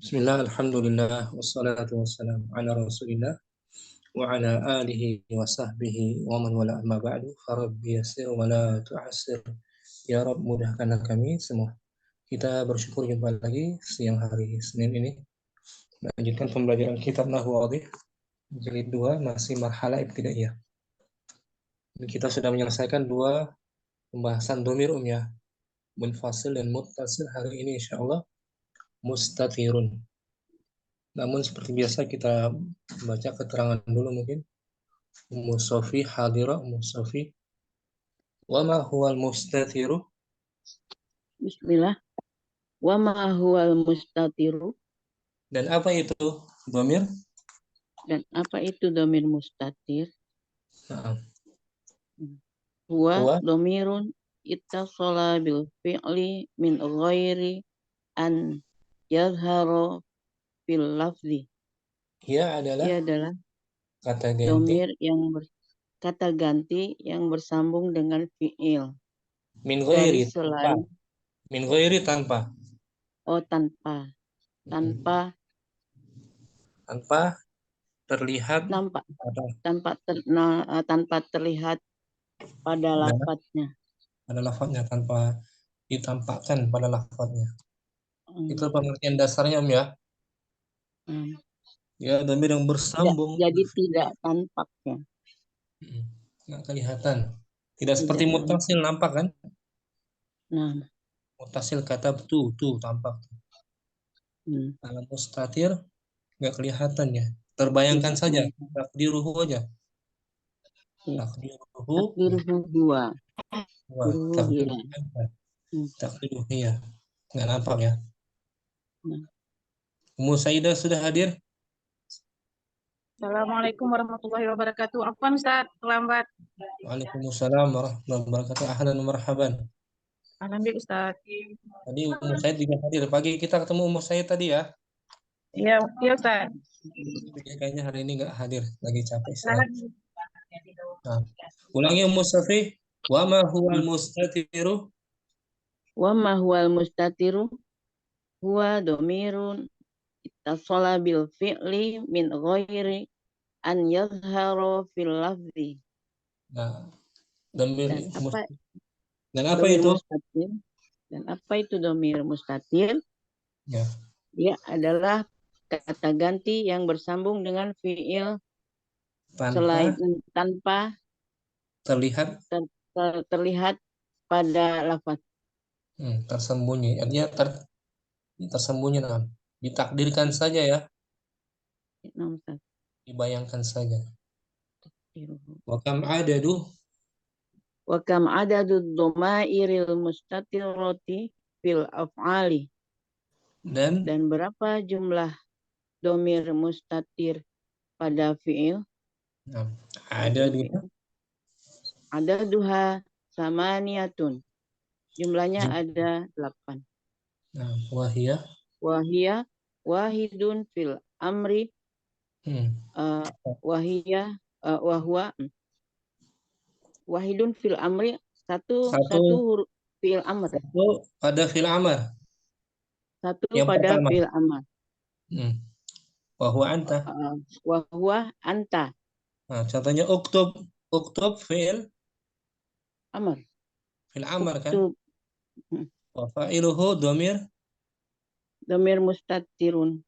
Bismillah, alhamdulillah, wassalatu wassalamu ala rasulillah wa ala alihi wa sahbihi wa man wala amma ba'du farabbi yassir wa la tu'assir. Ya Rabb, mudahkanlah kami semua. Kita bersyukur jumpa lagi siang hari Senin ini melanjutkan pembelajaran kitab Nahwu Wadih jilid 2 masih marhala ibtidaiyah. Dan kita sudah menyelesaikan dua pembahasan dhamir ya, munfasil dan muttasil. Hari ini insyaallah mustatirun. Namun seperti biasa kita baca keterangan dulu mungkin. Ummu Sofi hadirah. Ummu Sofi, wa ma huwal mustatiru? Bismillah. Wa ma huwal mustatiru. Dan apa itu dhamir? Dan apa itu dhamir mustatir? Nah, Huwa huwa dhamirun ittasala bil fi'li min ghairi an yazhara fil lafzi. ia adalah Ia adalah kata ganti dhamir yang kata ganti yang bersambung dengan fi'il min dari ghairi, tanpa. selain Min ghairi, tanpa. tanpa tanpa Tanpa terlihat nampak pada tanpa terlihat pada pada lafadznya. lafadznya, tanpa ditampakkan pada lafadznya. Itu Hmm. pengertian dasarnya ya. Hmm. Ya, dhamir yang bersambung. Jadi tidak tampak ya. Nggak kelihatan. Tidak seperti Tidak nampak. mutasil, nampak kan? Nah, Mutasil kata tuh tampak. hmm. Kalau mustatir nggak kelihatan ya. Terbayangkan Tidak saja. nampak. Takdiruhu aja. Ya. Takdiruhu. Takdiruhu huwa. Wah, Takdiruhu hiya. takdiruhu apa? Hmm. Takdiruhu ya. Nggak nampak ya. Nah. Ummu Saidah sudah hadir? Assalamualaikum warahmatullahi wabarakatuh. Afwan Ustaz, terlambat. Waalaikumsalam warahmatullahi wabarakatuh. Ahlan wa marhaban. Alhamdulillah Ustaz. Tadi Ummu Said juga hadir. Pagi kita ketemu Ummu Said tadi ya. Iya, iya Ustaz. Tapi kayaknya hari ini nggak hadir. Lagi capek istirahat. Selamat. Nah, ulangi Ummu Safi. Wa ma huwal mustatiru? Wa ma huwal mustatiru huwa dhamirun ittasala bil fi'li min ghairi an yazhara fil lafzi. Nah, dhamir Dan apa dan apa dhamir itu? mustatir? Dan apa itu dhamir mustatir? Ya, Dia adalah kata ganti yang bersambung dengan fi'il selain tanpa tanpa terlihat terlihat pada lafaz. tersembunyi. Artinya tersembunyi, nah. Ditakdirkan saja ya, dibayangkan saja. Wa kam adadu? Wa kam adadu dhamairil mustatirati fil af'ali. Dan berapa jumlah domir mustatir pada fi'il? Nah, adadu Ada duha samaniyatun. Jumlahnya ada 8. nah, wahia Wahia wahidun fil amri wahia wahwa wahidun fil amri satu huruf fil amr. Satu pada fil amr. Satu Yang pada pertama. fil amr. Wahwa anta. Wahwa anta. Nah, contohnya uktub fil Amr. Fil amr kan? Wa fa'iluhu Dhamir mustatirun.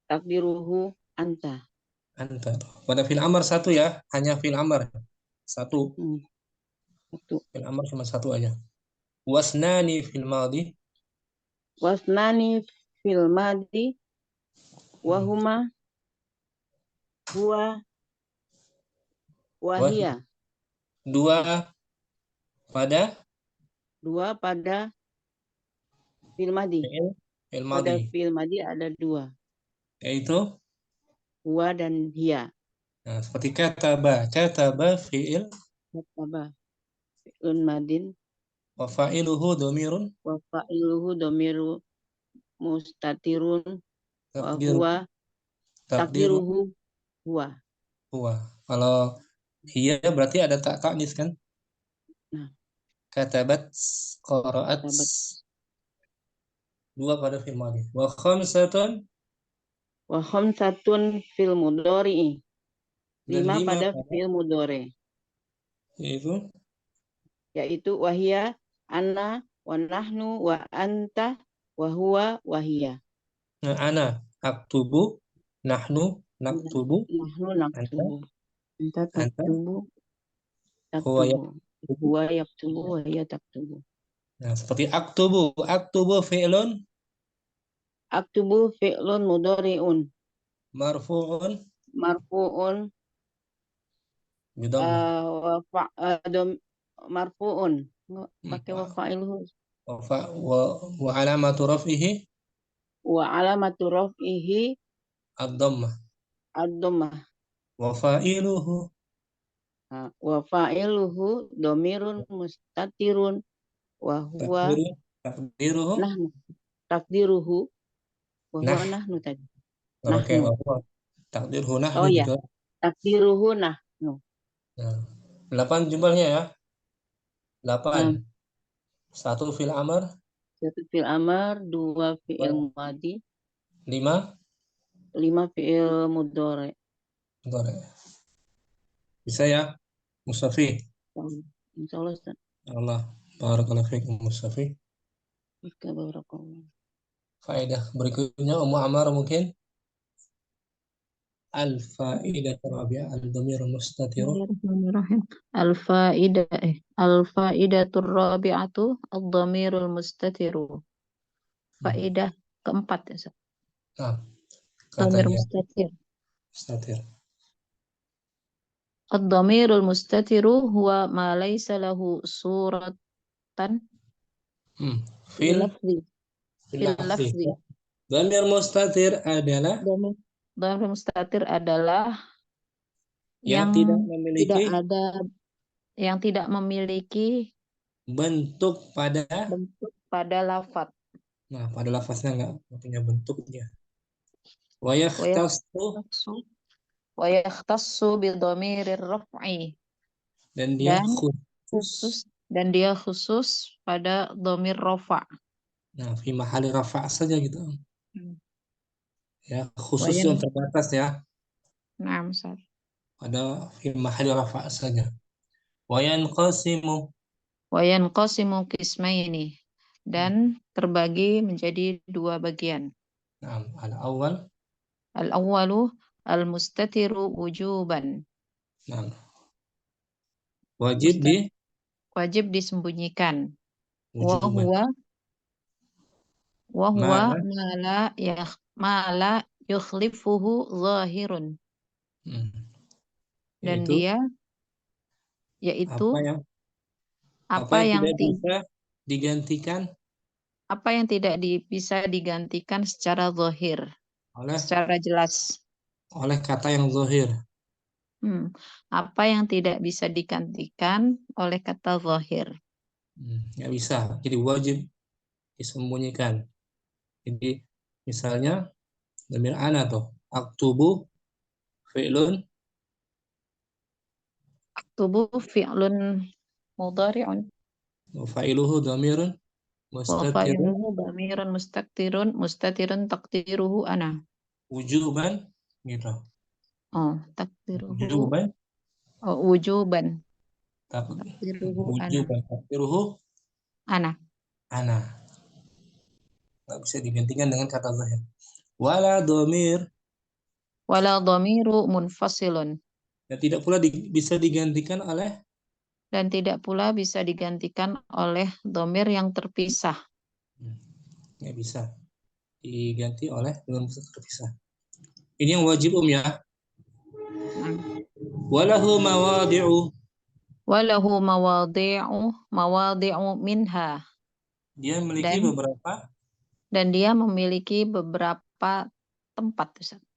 Takdiruhu anta. Anta. Pada fil amr satu ya, hanya fil amr satu. Fil amr cuma satu aja. Wasnani fil madi. Wasnani fil madi. Wahuma. Huwa. Wahia. Dua pada fil madi. Pada fil madi ada 2. Yaitu huwa dan hiya. Nah, seperti kataba fi'il. Kataba fi'lun madin. Wa fa'iluhu dhamirun. Wa fa'iluhu dhamiru mustatirun. Wa huwa takdiruhu huwa. Kalau hiya berarti ada tak ta'nis kan? Nah. Katabat, qara'at. Dua pada fi'il madhi. Wa khamsatun, Wa khamsatun fil mudhari'i. dan 5 lima pada pada, fi'il mudhari', yaitu yaitu wahia, ana, wa nahnu, wa anta, wa huwa, wa hiya. ana aktubu, nahnu naktubu, Nahnu anta naktubu. Anta anta taktubu. huwa Taktubu. yaktubu. Huwa yaktubu, wa hiya taktubu. Nah, seperti aktubu fi'lun Aktubu fi'lun mudhari'un. marfu'un Marfu'un. bidammah Marfu'un. Pakai wa wa fa'iluhu. wa alamatu raf'ihi Wa alamatu raf'ihi ad-dhammah ad-dhammah. wa fa'iluhu Wa fa'iluhu dhamirun mustatirun wa huwa takdiruhu nahnu. Takdiruhu wa nah, huwa nahnu tadi. nggak pakai Nahnu. wa takdiruhu nahnu Oh ya, gitu. takdiruhu nahnu. Nah, 8 jumlahnya ya. Nah, 8. 1 fil amr, 1 fi'il amar, 2 fi'il madi, 5 5 fi'il mudhari. mudhari'. Bisa ya, Mustafi? Insyaallah Ustaz. Allah, barakallahu fiikum Mustafi. Barakallahu. Faedah berikutnya Ummu Ammar mungkin. Al-fa'idah rabi'ah al-dhamir mustatir. Bismillahirrahmanirrahim. Al-faidatur rabi'atu ad-dhamirul mustatiru. Faidah keempat ya, Ustaz. Nah, Dhamir katanya mustatir. mustatir. Ad-dhamirul mustatiru huwa ma laysa lahu suratan Fil lafzi. fil Fil lafzi. lafzi. Dhamir mustatir adalah Dhamir mustatir adalah yang yang tidak tidak memiliki ada, yang tidak memiliki bentuk pada, bentuk pada lafaz. nah pada lafaznya nggak punya bentuknya. Wa Wa yakhtassu, yakhtassu bi dhamirir raf'i, dan dia dan khusus. dan dia khusus pada dhamir rafa'. Nah, fi mahali rafa' saja gitu. Ya, khusus yang Wayan, terbatas ya. nah, Ustaz. Pada fi mahali rafa' saja. Wa yanqasimu, Wayan qasimu qismaini, dan terbagi menjadi dua bagian. nah, al-awwal, Al-awwalu al-mustatiru wujuban. nah, wajib Wajib disembunyikan. Wa wujuban. huwa Mana? ma la yukhlifuhu zahirun. Hmm. Dan Yaitu dia apa yaitu yang apa yang tidak bisa digantikan bisa digantikan secara zahir, oleh secara jelas. kata yang zahir. Apa yang tidak bisa digantikan oleh kata zahir. Nggak bisa. Jadi wajib disembunyikan. Jadi misalnya dhamir ana tuh aktubu fi'lun Aktubu fi'lun mudhari'un wa fa'iluhu dhamirun wa mustatirun fa'iluhu dhamirun mustatirun taqdiruhu ana. wujuban gitu. Oh, taqdiruhu Wujuban wujuban. Taqdiruhu ana. takdiruhu Ana. ana. Nggak bisa digantikan dengan kata zahir. Wala dhamir, Wala dhamiru munfasilun, dan tidak pula bisa digantikan oleh, dan tidak pula bisa digantikan oleh dhamir yang terpisah. nggak bisa diganti oleh dengan terpisah. Ini yang wajib ya. Walahu mawadi'u, Walahu mawadi'u minha, dia memiliki beberapa dia memiliki beberapa tempat.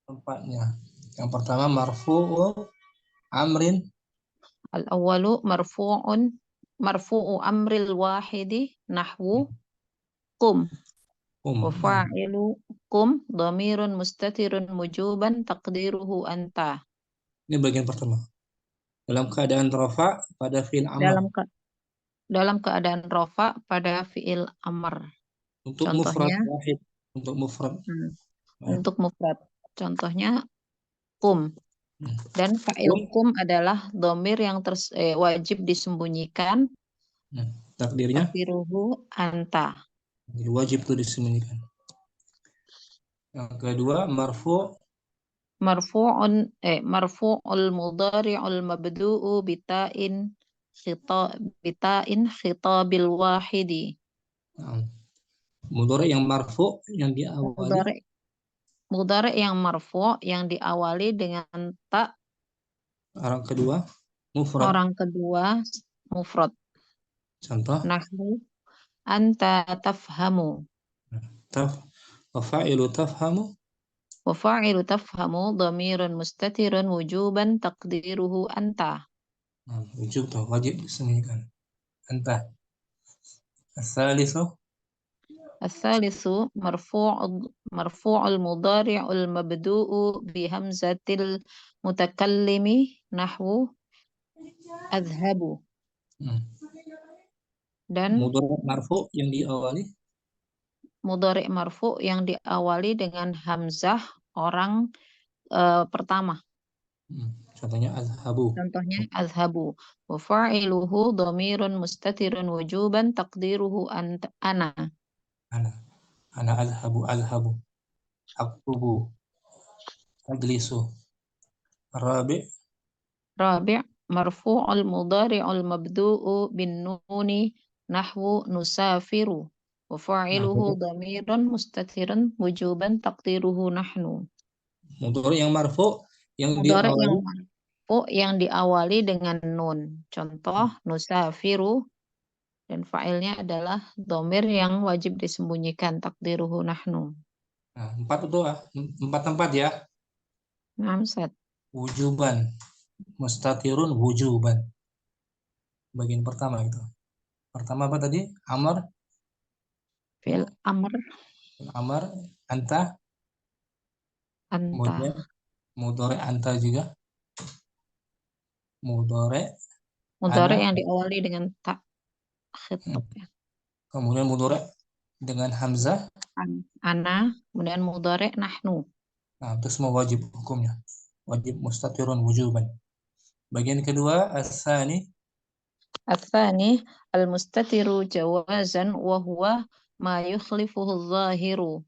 tempatnya. Yang pertama marfu'u amrin, Al-awwalu marfu'u amril wahidi nahwu qum. Wa fa'ilu qum dhamirun mustatirun wujuban taqdiruhu anta. Ini bagian pertama. Dalam keadaan rafa pada fi'il amr. Dalam keadaan rafa pada fi'il amr. Untuk mufrad Contohnya, wahid. Untuk mufrad. untuk mufrad. Contohnya kum. Dan fa'il Kum. kum adalah domir yang wajib disembunyikan. Takdirnya Takdiruhu anta. jadi wajib itu disembunyikan. Yang kedua marfu. Marfu'ul mudhari'ul mabdu'u bita'in khitabil wahidi. Mudhari yang marfu yang diawali. Mudhari yang marfu yang diawali dengan ta. Orang kedua mufrad. Orang kedua mufrad. Contoh Nahwu anta tafhamu. Fa'ilu tafhamu. Wa fa'ilu tafhamu dhamirun mustatirun wujuban taqdiruhu anta. Wujub tuh wajib disembunyikan. Anta. As-salisu. As-salisu marfu'ul mudhari'ul mabdu'u bihamzatil mutakallimi nahwu adhabu. Dan Mudhari marfu yang diawali. mudhari marfu yang diawali dengan hamzah orang pertama. Contohnya azhabu. Contohnya azhabu. Wa fa'iluhu dhamirun mustatirun wujuban taqdiruhu ana. Ana azhabu. Aktubu. Ajlisu. Rabi' Marfu'ul mudhari'ul mabdu'u bin nuni nahwu nusafiru. Wa fa'iluhu dhamirun mustatirun wujuban taqdiruhu nahnu. Mudhari yang marfu yang Mudhari yang diawali marfu yang diawali dengan nun. Contoh nusafiru dan fa'ilnya adalah dhamir yang wajib disembunyikan taqdiruhu nahnu. Nah, 4 itu 4 tempat ya. Namsat. Wujuban. Mustatirun wujuban. Bagian pertama itu. Pertama apa tadi? Amr. Fi'il amr. Amr. Anta. Kemudian Anta. mudhari anta juga. Mudhari Mudhari ana. yang diawali dengan ta. Khitab ya. Kemudian mudhari dengan hamzah. Ana. Kemudian mudhari nahnu. Nah, itu semua wajib hukumnya. Wajib mustatirun wujuban. Bagian kedua as-sani. As-sani al-mustatiru jawazan wa huwa ma yukhlifuhu adh-dhahiru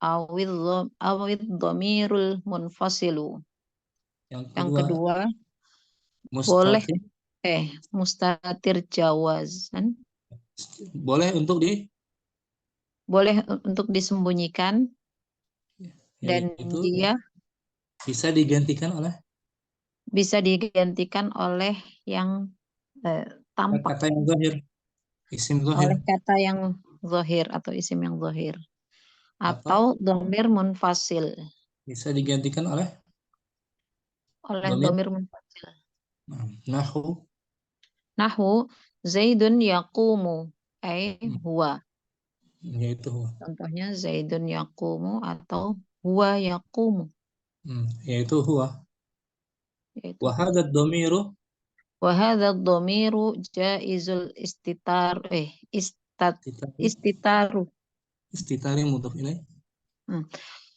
awidh dhamirul munfasilu. Yang kedua boleh mustatir jawazan. Boleh untuk disembunyikan dan itu dia bisa digantikan oleh yang tampak, kata yang zahir, isim zahir, oleh kata yang zahir atau isim yang zahir, atau dhamir munfasil, bisa digantikan oleh dhamir munfasil. Nahwu Zaidun yaqumu huwa. Yaitu huwa. Contohnya Zaidun yaqumu atau huwa yaqumu. Yaitu huwa. Wa hadha ad-dhamiru jaizul istitaru. Istitari mudhaf ilaih.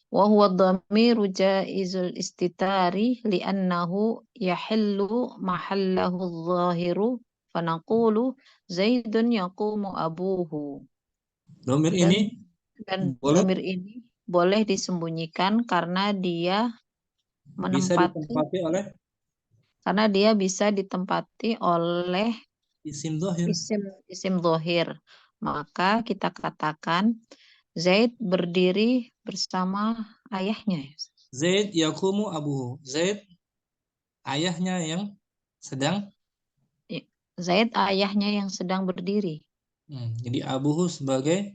Wa huwa dhamiru jaizul istitari li'annahu yahillu mahallahu adh-dhahiru fanaqulu Zaidun yaqumu abuhu. Dhamir ini dhamir ini boleh disembunyikan karena dia bisa ditempati oleh isim zahir. Isim zahir. Maka kita katakan Zaid berdiri bersama ayahnya. Zaid yaqumu abuhu. Zaid ayahnya yang sedang berdiri. Jadi abuhu sebagai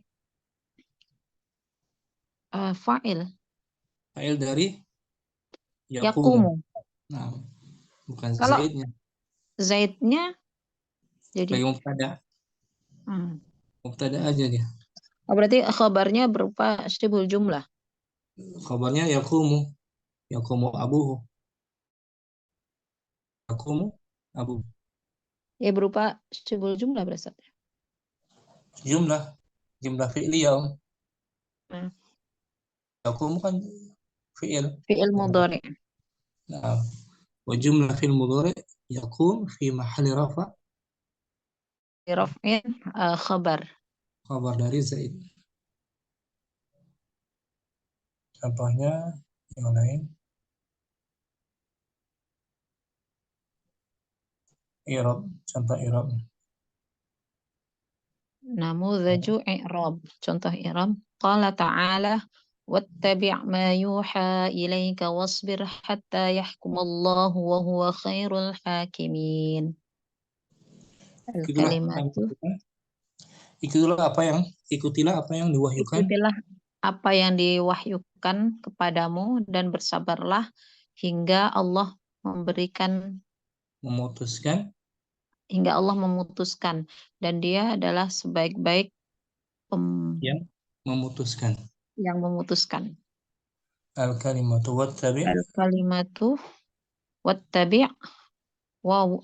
fa'il dari yaqumu. Nah, bukan kalau Zaidnya. Zaidnya jadi sebagai mubtada. Mubtada aja dia. Berarti khabarnya berupa syibhul jumlah. Khabarnya yaqumu abuhu. Yaqumu abuhu. Ya berupa syibhul jumlah berarti. Jumlah fi'liyah. Yakum kan fi'il. Fi'il mudhari. Nah, wa jumlah fi'il mudhari yakum fi mahalli rafa Raf'in khabar. khabar dari Zaid. Contohnya yang lain. I'rab, contoh i'rab. Namudhaju i'rab. Contoh i'rab. Qala ta'ala wattabi' ma yuha ilaika wasbir hatta yahkumallahu wa huwa khairul hakimin. Al-kalimatu Ikutilah apa yang diwahyukan, ikutilah apa yang diwahyukan kepadamu dan bersabarlah hingga Allah memutuskan memutuskan dan dia adalah sebaik-baik yang memutuskan. yang memutuskan. Al-kalimatu wattabi' Al-kalimatu wattabi'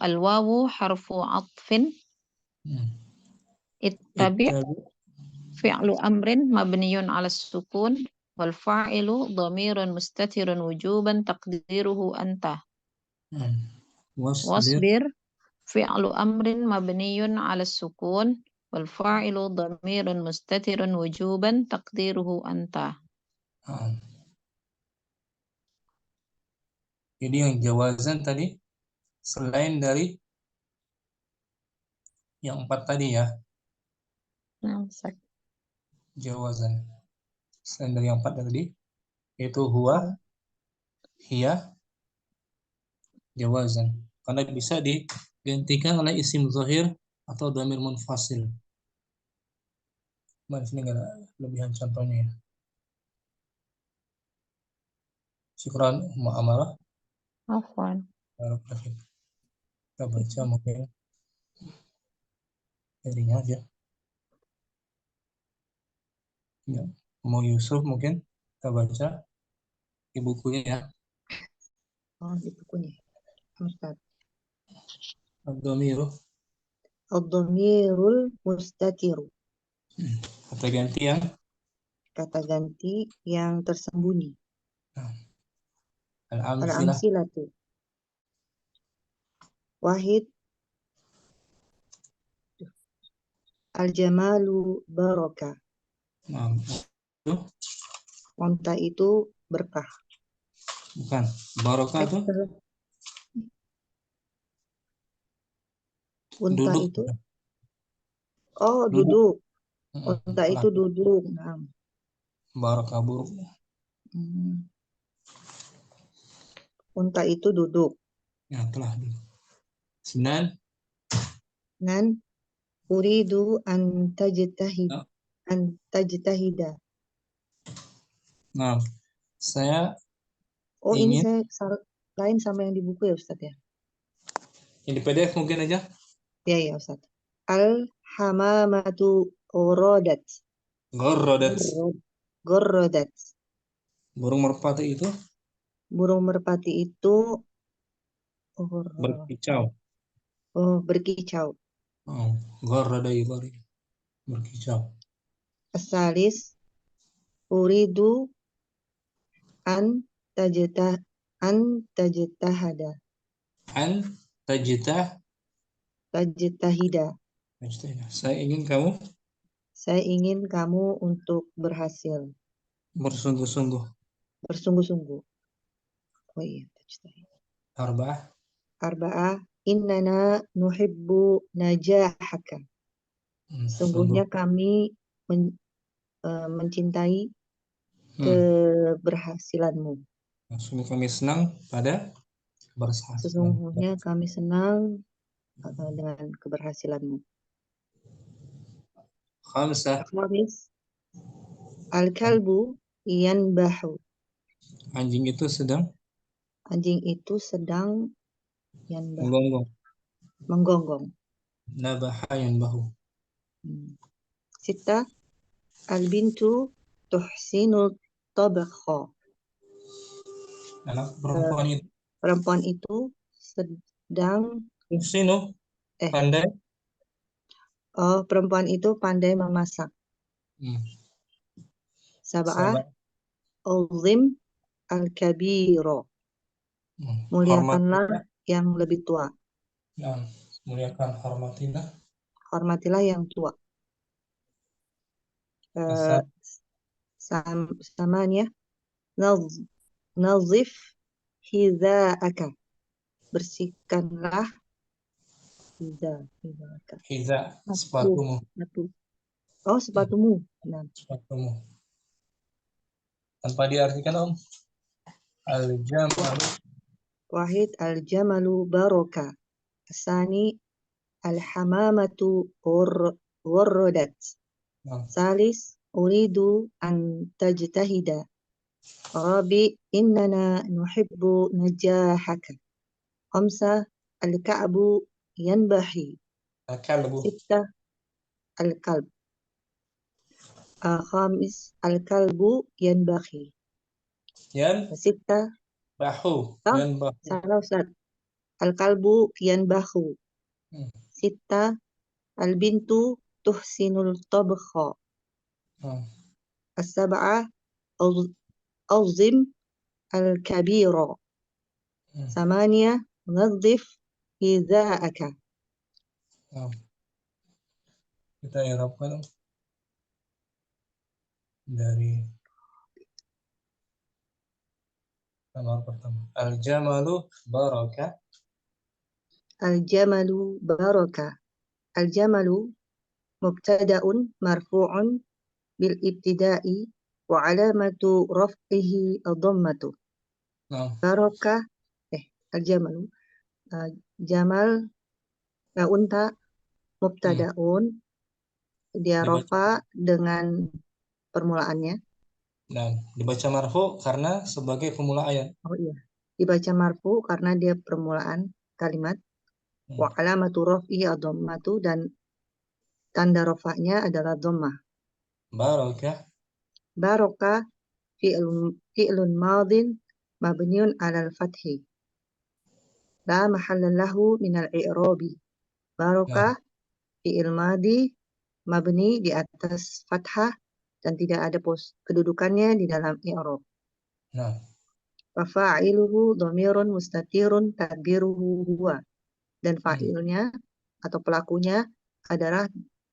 al-wawu harfu 'athfin ittabi' ittabi' fi'lu amrin mabniyun 'ala sukun wal fa'ilu dhamirun mustatirun wujuban taqdiruhu anta. Wasbir fi'lu amrin mabniyun 'ala sukun wal fa'ilu dhamirun mustatirun wujuban taqdiruhu anta. Jadi yang jawazan tadi selain dari yang 4 tadi ya. Jawazan selain dari yang 4 tadi yaitu huwa, hiya, jawazan. Karena bisa digantikan oleh isim zahir atau dhamir munfasil. Di sini nggak ada lebihan contohnya ya. Syukran mu'amalah. Afwan. Kita baca mungkin jadinya aja. Ya. Mau Yusuf mungkin kita baca di bukunya ya. Oh, di bukunya. Ustaz. Ad-dhamiru. Ad-dhamirul mustatiru. Kata ganti yang Kata ganti yang tersembunyi. Al-amsilatu. Wahid. Al-jamalu baraka. Unta itu berkah. Bukan. Barokah itu unta duduk. itu duduk. Unta itu duduk. Nah. Barokah buruk. Unta itu duduk. Ya, telah duduk. Senan. Uridu an tajtahida. Nah, saya ini ingin saya lain sama yang di buku ya Ustaz ya. Yang di PDF mungkin aja. Ya Ustaz. Al-hamamatu gharadat. Gharadat. Burung merpati itu? Burung merpati itu berkicau. Berkicau. Gharada berkicau. Asalis uridu an tajtahada. Tajtahida. Saya ingin kamu untuk berhasil. Bersungguh-sungguh. Oh iya, tajtahida. Arba'ah. Innana nuhibbu najahaka. Sungguhnya kami mencintai keberhasilanmu. Sungguh kami senang pada keberhasilan. Sesungguhnya kami senang dengan keberhasilanmu. Khamis. Al-kalbu yanbahu. Anjing itu sedang menggonggong. Nabaha yanbahu. 6. Al-bintu tuhsinu tabakha. Anak perempuan itu sedang pandai. Perempuan itu pandai memasak. Sab'ah, Sabah. uzim al-kabiro. Muliakanlah Hormatilah. yang lebih tua. Nah, muliakan, hormatilah. Hormatilah yang tua. Eh, Asal. Samanya, nazif hidha'aka. Bersihkanlah hidha'aka. Hiza, Sepatu. sepatumu. Oh, sepatumu. Nah. Sepatumu. Tanpa diartikan, Om. Al-jamalu. Wahid al-jamalu baroka. Asani al-hamamatu warrodat. Nah, Salis uridu an tajtahida. Rabi innana nuhibbu najahaka. Khamsa al-ka'bu yanbahi. al-kalbu. Sitta al-kalb. Khamis al-kalbu yanbahi. Yan Sitta bahu. Yan bahu. salah Ustaz. Al-kalbu yanbahu. Hmm. Sitta al-bintu tuhsinul tabkha. Hmm. As-sab'ah awzim al-kabira. Hmm. Samania nadhif hidha'aka. Nah, kita irapkan, Om. Dari nomor pertama. Al-jamalu baraka. Al-jamalu baraka. Al-jamalu mubtada'un marfu'un bil ibtida'i wa alamatu raf'ihi ad-dhammatu. Nah, Baraka al-jamalu jamal unta mubtada'un dia dibaca, rafa dengan permulaannya. nah, dibaca marfu karena sebagai pemula ayat. Oh iya. Dibaca marfu karena dia permulaan kalimat. Hmm. Wa alamatu raf'ihi ad-dhammatu dan tanda rafa'nya adalah dhammah. Baraka. Baraka fi'lun madin mabniun 'alal fathi. La mahalla lahu minal i'rabi. Baraka Nah, fi'il madi mabni di atas fathah dan tidak ada kedudukannya di dalam i'rab. nah, Wa fa'iluhu dhamirun mustatirun takdiruhu huwa. Dan fa'ilnya atau pelakunya adalah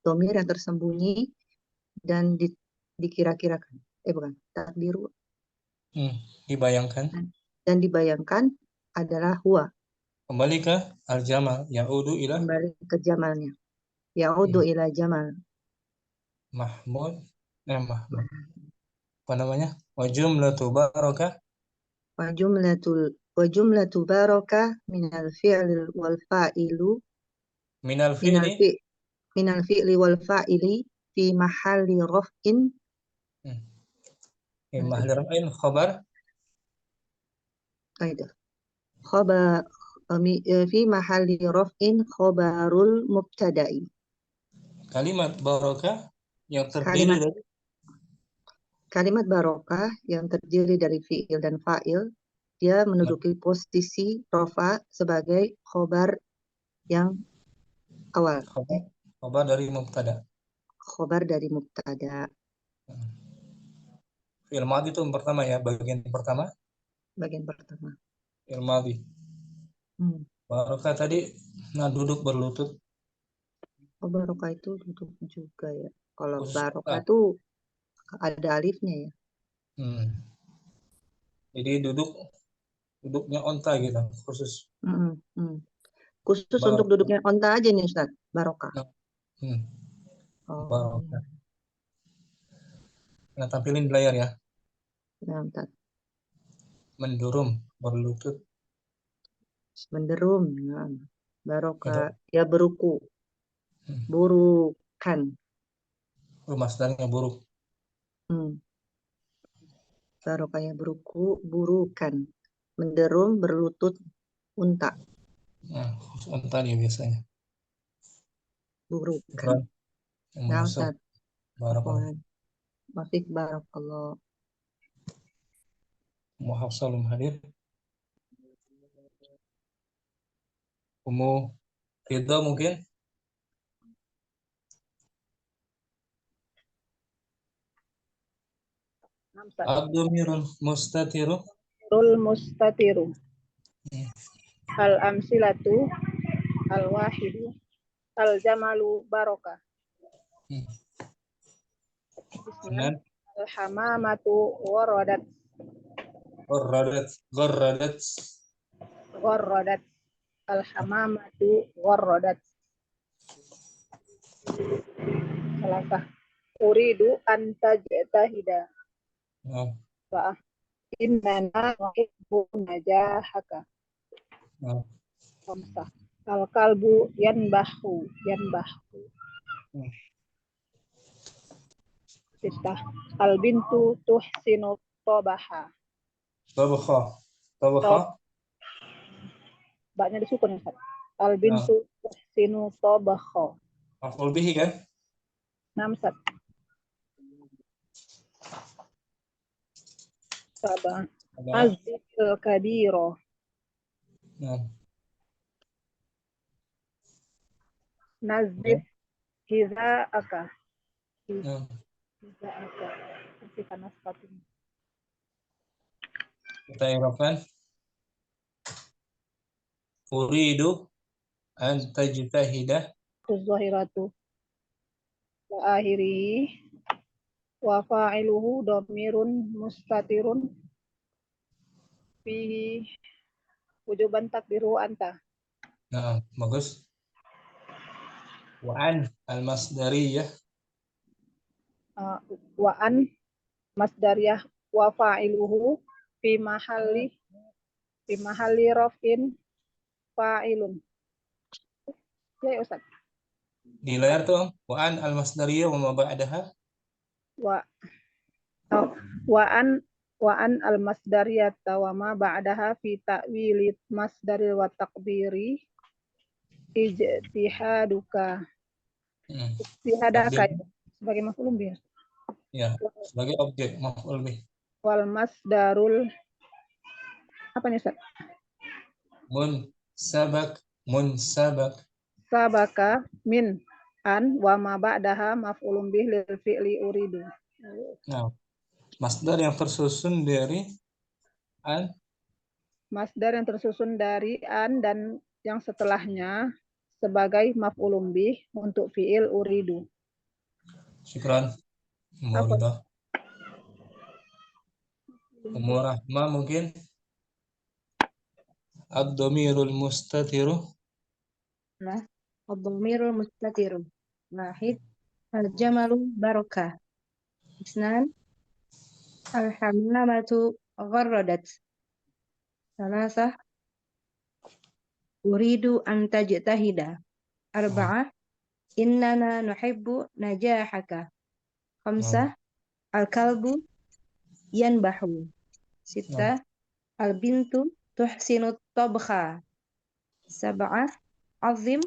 dhamir yang tersembunyi dan dikira-kirakan. Bukan, takdiru. dibayangkan. Dan dibayangkan adalah huwa. Kembali ke al-jamal. Ya'udu ila Kembali ke jamalnya. Ya'udu ila jamal. Mahmud. Mahmud. Apa namanya? Wa jumlatu baraka. Wa jumlatu baraka minal fi'li wal fa'ilu Minal minal fi'li. fi minal fi'li wal fa'ili fi mahalli raf'in Mahli raf'in khabar. itu khabar fi mahalli raf'in khabarul mubtada'i. Kalimat baraka yang terdiri Kalimat dari kalimat barokah yang terdiri dari fi'il dan fa'il dia menduduki posisi rofa sebagai khobar yang awal. khabar dari mubtada. Khobar dari mubtada. Fi'il madhi itu yang pertama ya, bagian pertama. Bagian pertama. Fi'il madhi. Baraka tadi duduk berlutut. Oh, barokah itu duduk juga ya. Kalau Khusus barokah unta. itu ada alifnya ya. Jadi duduknya onta gitu, khusus. Khusus untuk Barokah. duduknya onta aja nih Ustaz, barokah. Barokah. Nah, tampilin di layar ya. Nah, Ustaz. Mendurum, berlutut. Menderum, nah. Barokah, ya beruku. Burukan. Masdarnya buruk. Barokahnya beruku, burukan. Menderum, berlutut, unta. Nah, khusus unta nih biasanya. Burukan. Nah, Ustaz. Barakallah. Wafik barakallah. Muhaf Salim hadir. Umu Ridho mungkin. Namsat. Ad-dhamirul mustatiru. Rul mustatiru. Al-amsilatu. Al-wahidu. Al-jamalu barokah. Dengan Al-hamamatu waradat. gharradat. Waradat. Al-hamamatu waradat. Salah. Uridu an tajtahida. Nah, Fa innana nuhibbu najahaka. nah, Khamsah. Al-kalbu yanbahu. nah. Sittah. Al-bintu tuhsinu tobaha. Tabakha. Baknya disukun ya, Ustaz. Nah, Al-bintu tuhsinu tobaha. maf'ul bihi kan? Namsat. Sabah. Ada. Azbil kabiro. Nah, Nazib hiza'aka. nah. Hiza'aka. Bersihkan sepatunya. Kita irafkan. Uridu an tajtahida. Tuz-zahiratu. Wa akhiri. Wa fa'iluhu dhamirun mustatirun. Fihi wujuban takdiru anta. Nah, bagus. Wa an al-masdariyah. Wa an masdariyah wa fa'iluhu fi mahalli rafin fa'ilun. Ya, Ustaz. Di layar tuh, wa an al-masdariyah wa ma ba'daha. Wa wa an al masdariyata wa ma ba'daha fi ta'wili masdaril wa takbiri ijtihaduka. Ijtihadaka sebagai maf'ul bih. Ya, sebagai objek maf'ul bih. Wal masdarul apa nih, Ustaz? Munsabak. Sabaka min an wa ma ba'daha maf'ulun bih lil fi'li uridu. Nah, masdar yang tersusun dari an. Masdar yang tersusun dari an dan yang setelahnya sebagai maf'ulun bih untuk fi'il uridu. Syukran. Apa? Muridah. Umur rahmah mungkin. Ad-dhamirul mustatiru. Nah, ad-dhamirul mustatiru. Wahid, al-jamalu barakah. Isnan, al-hamamatu gharradat. Salasah, uridu an tajtahida. Arba'ah, innana nuhibbu najahaka. Khamsah, al-kalbu yanbahu. Sittah, al-bintu tuhsinu tabkha. Sab'ah, azim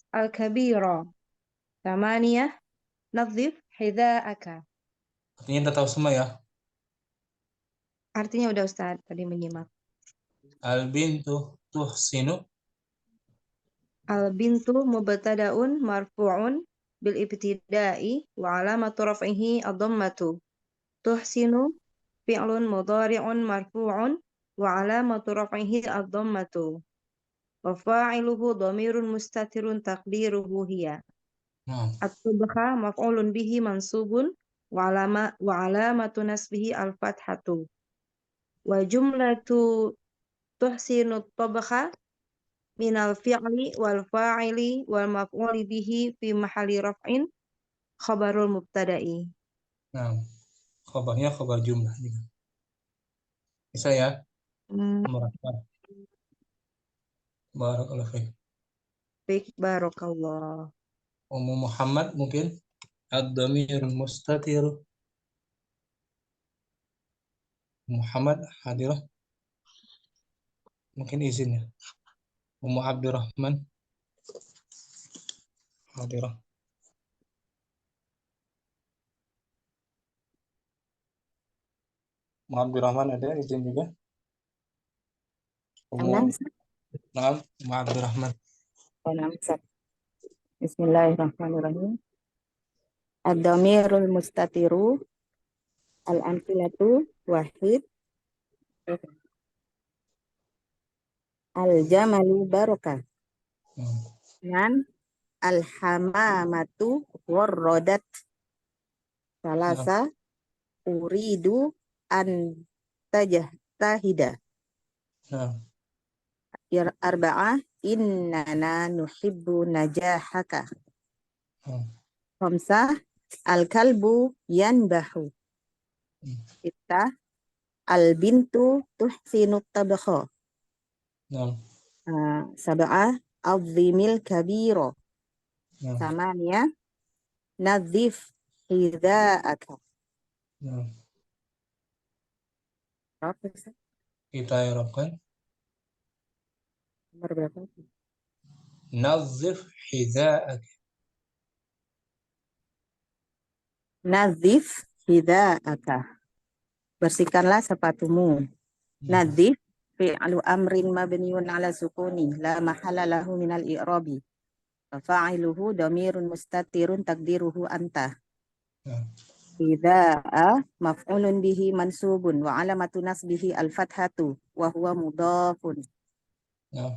al-kabira. Thamaniyah, nadhif hidha'aka. Artinya kita tahu semua ya. Artinya udah Ustaz tadi menyimak. Al-bintu tuhsinu. Al-bintu mubtada'un marfu'un bil ibtida'i wa alamatu raf'ihi ad-dhammatu. Tuhsinu fi'lun mudhari'un marfu'un wa alamatu raf'ihi ad-dhammatu. Wa fa'iluhu dhamirun mustatirun taqdiruhu hiya. At-tabkha maf'ulun bihi mansubun wa alamatu nasbihi al-fathatu. Wa jumlatu tuhsinu tabkha minal fi'li wal fa'ili wal maf'uli bihi fi mahalli raf'in khabarul mubtada'i. Nah, khabarnya khabar jumlah juga. Bisa ya? Merahmat. Barakallahu fiik. Baik, barakallah. Ummu Muhammad mungkin. Ad-dhamirul mustatir. Muhammad hadirah. Mungkin izin ya. Ummu Abdurrahman hadirah. Ummu Abdurrahman ada izin juga. Naam, Ummu Abdurrahman. Bismillahirrahmanirrahim. Ad-dhamirul mustatiru Al-amthilatu wahid. Al-jamalu barokah. Dan al-hamamatu warrodat. Salasa uridu an tahida. Arba'ah innana nuhibbu najahaka. Khamsah al-kalbu yanbahu. Sittah al-bintu tuhsinu tabakha. Sab'ah azimil kabiro. Samaniyah nadhif hidha'aka. Kita irabkan. Nomor berapa? Nazif hidha'ak. Nadhif hidha'aka. Bersihkanlah sepatumu. Nadhif fi'lu amrin mabniun ala sukuni la mahala lahu minal i'rabi. Fa'iluhu dhamirun mustatirun takdiruhu anta. Hidha'a maf'ulun bihi mansubun wa alamatu nasbihi al-fathatu wa huwa mudhafun.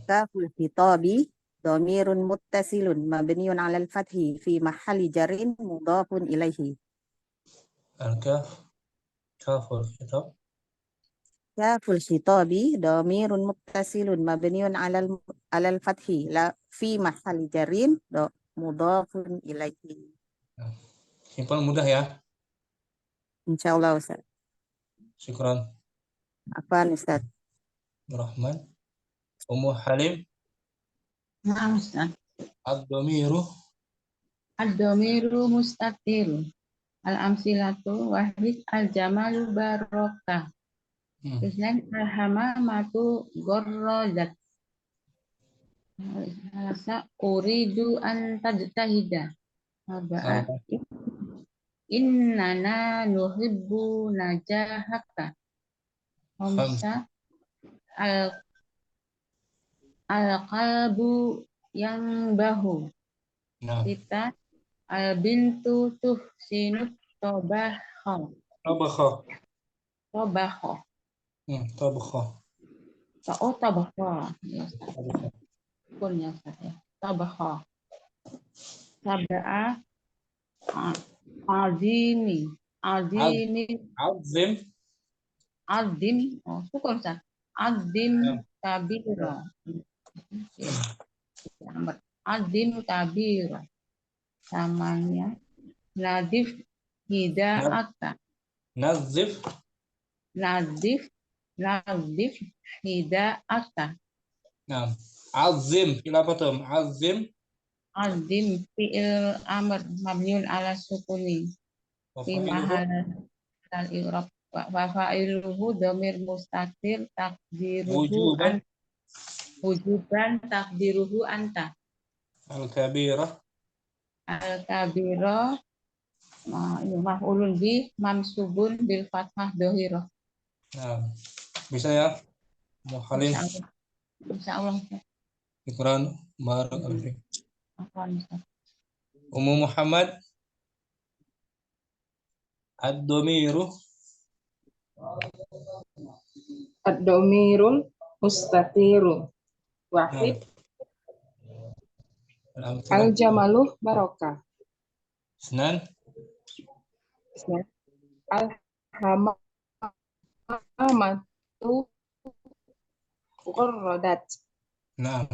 Kaful khitabi dhamirun muttasilun mabniun 'ala al-fathi fi mahalli jarrin mudhafun ilaihi. Al-kaf kaful khitab. Kaful khitabi dhamirun muttasilun mabniun 'ala al-fathi la fi mahalli jarrin mudhafun ilaihi. Simpel mudah ya. Insyaallah Ustaz. Syukran. Apaan Ustaz? Rahman. Ummu Halim. Na'am Ustaz. Ad-dhamiru. Ad-dhamiru mustatir. Al-amsilatu wahid al-jamalu barokah. Isnan al-hamamatu gorrodat. Salasa uridu an tajtahida. Arba'ah innana nuhibbu najahaka. Khamsa al-qalbu yang bahu. Kita al-bintu tuhsinu tabakha. Tabakha. Oh, tabakha. Punya saya. Tabakha. Sab'a azimi. Azim. Oh, syukur Ustaz. Azim kabira. Azim kabira. Samanya nadif hida'aka. Nadif hida'aka. Nah, azim apa tuh? Azim fi'il amr mabniun ala sukuni fi mahal al-i'rab wa fa'iluhu dhamir mustatir takdiruhu wujuban takdiruhu anta. Al-kabirah maf'ulun bi mansubun bil fathah dhahirah. Nah, bisa ya Muhalim. Insyaallah. Syukran barakallahu fiik. Afwan. Ummu Muhammad. Ad-dhamiru. Ad-dhamirul mustatiru wahid al-jamalu barokah. Isnan al-hamamatu qurradat. Naam.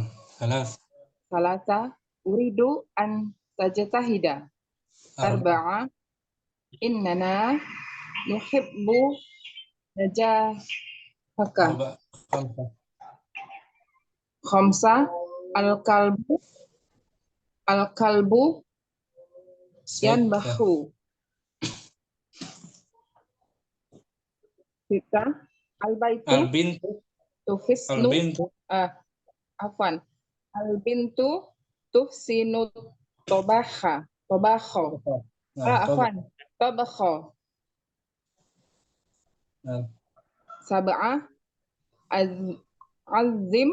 Salasa uridu an tajtahida. Arba'a innana nuhibbu najahaka. Khamsa al-kalbu yanbahu. Sita al-bintu tuhsinu tabakha. Sab'ah azim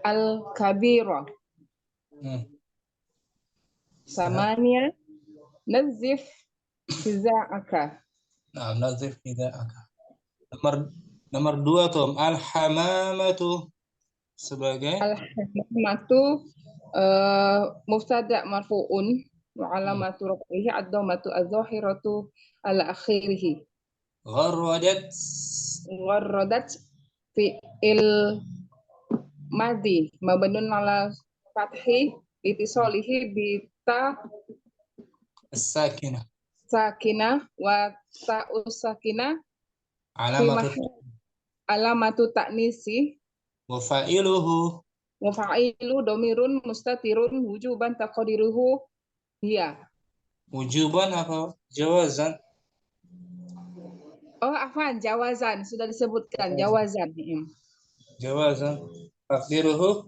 al-kabira. Samania nazif hiza'aka. Nah, nazif hida'aka. Nomor 2 tuh al-hamamatu sebagai Al-hamamatu mubtada marfu'un wa alamatu raf'ihi ad-dhammatu adh-dhahiratu ala akhirih. gharradat Gharradat fi'il madhi mabnun ala fathi litisolihi bita as-sakinah sakinah wa ta'us sakinah fi alamatu ta'nisi wa fa'iluhu wa fa'ilu domirun mustatirun wujuban taqdiruhu hiya. wujuban apa jawazan? Oh, afwan, jawazan sudah disebutkan jawazan. Jawazan taqdiruhu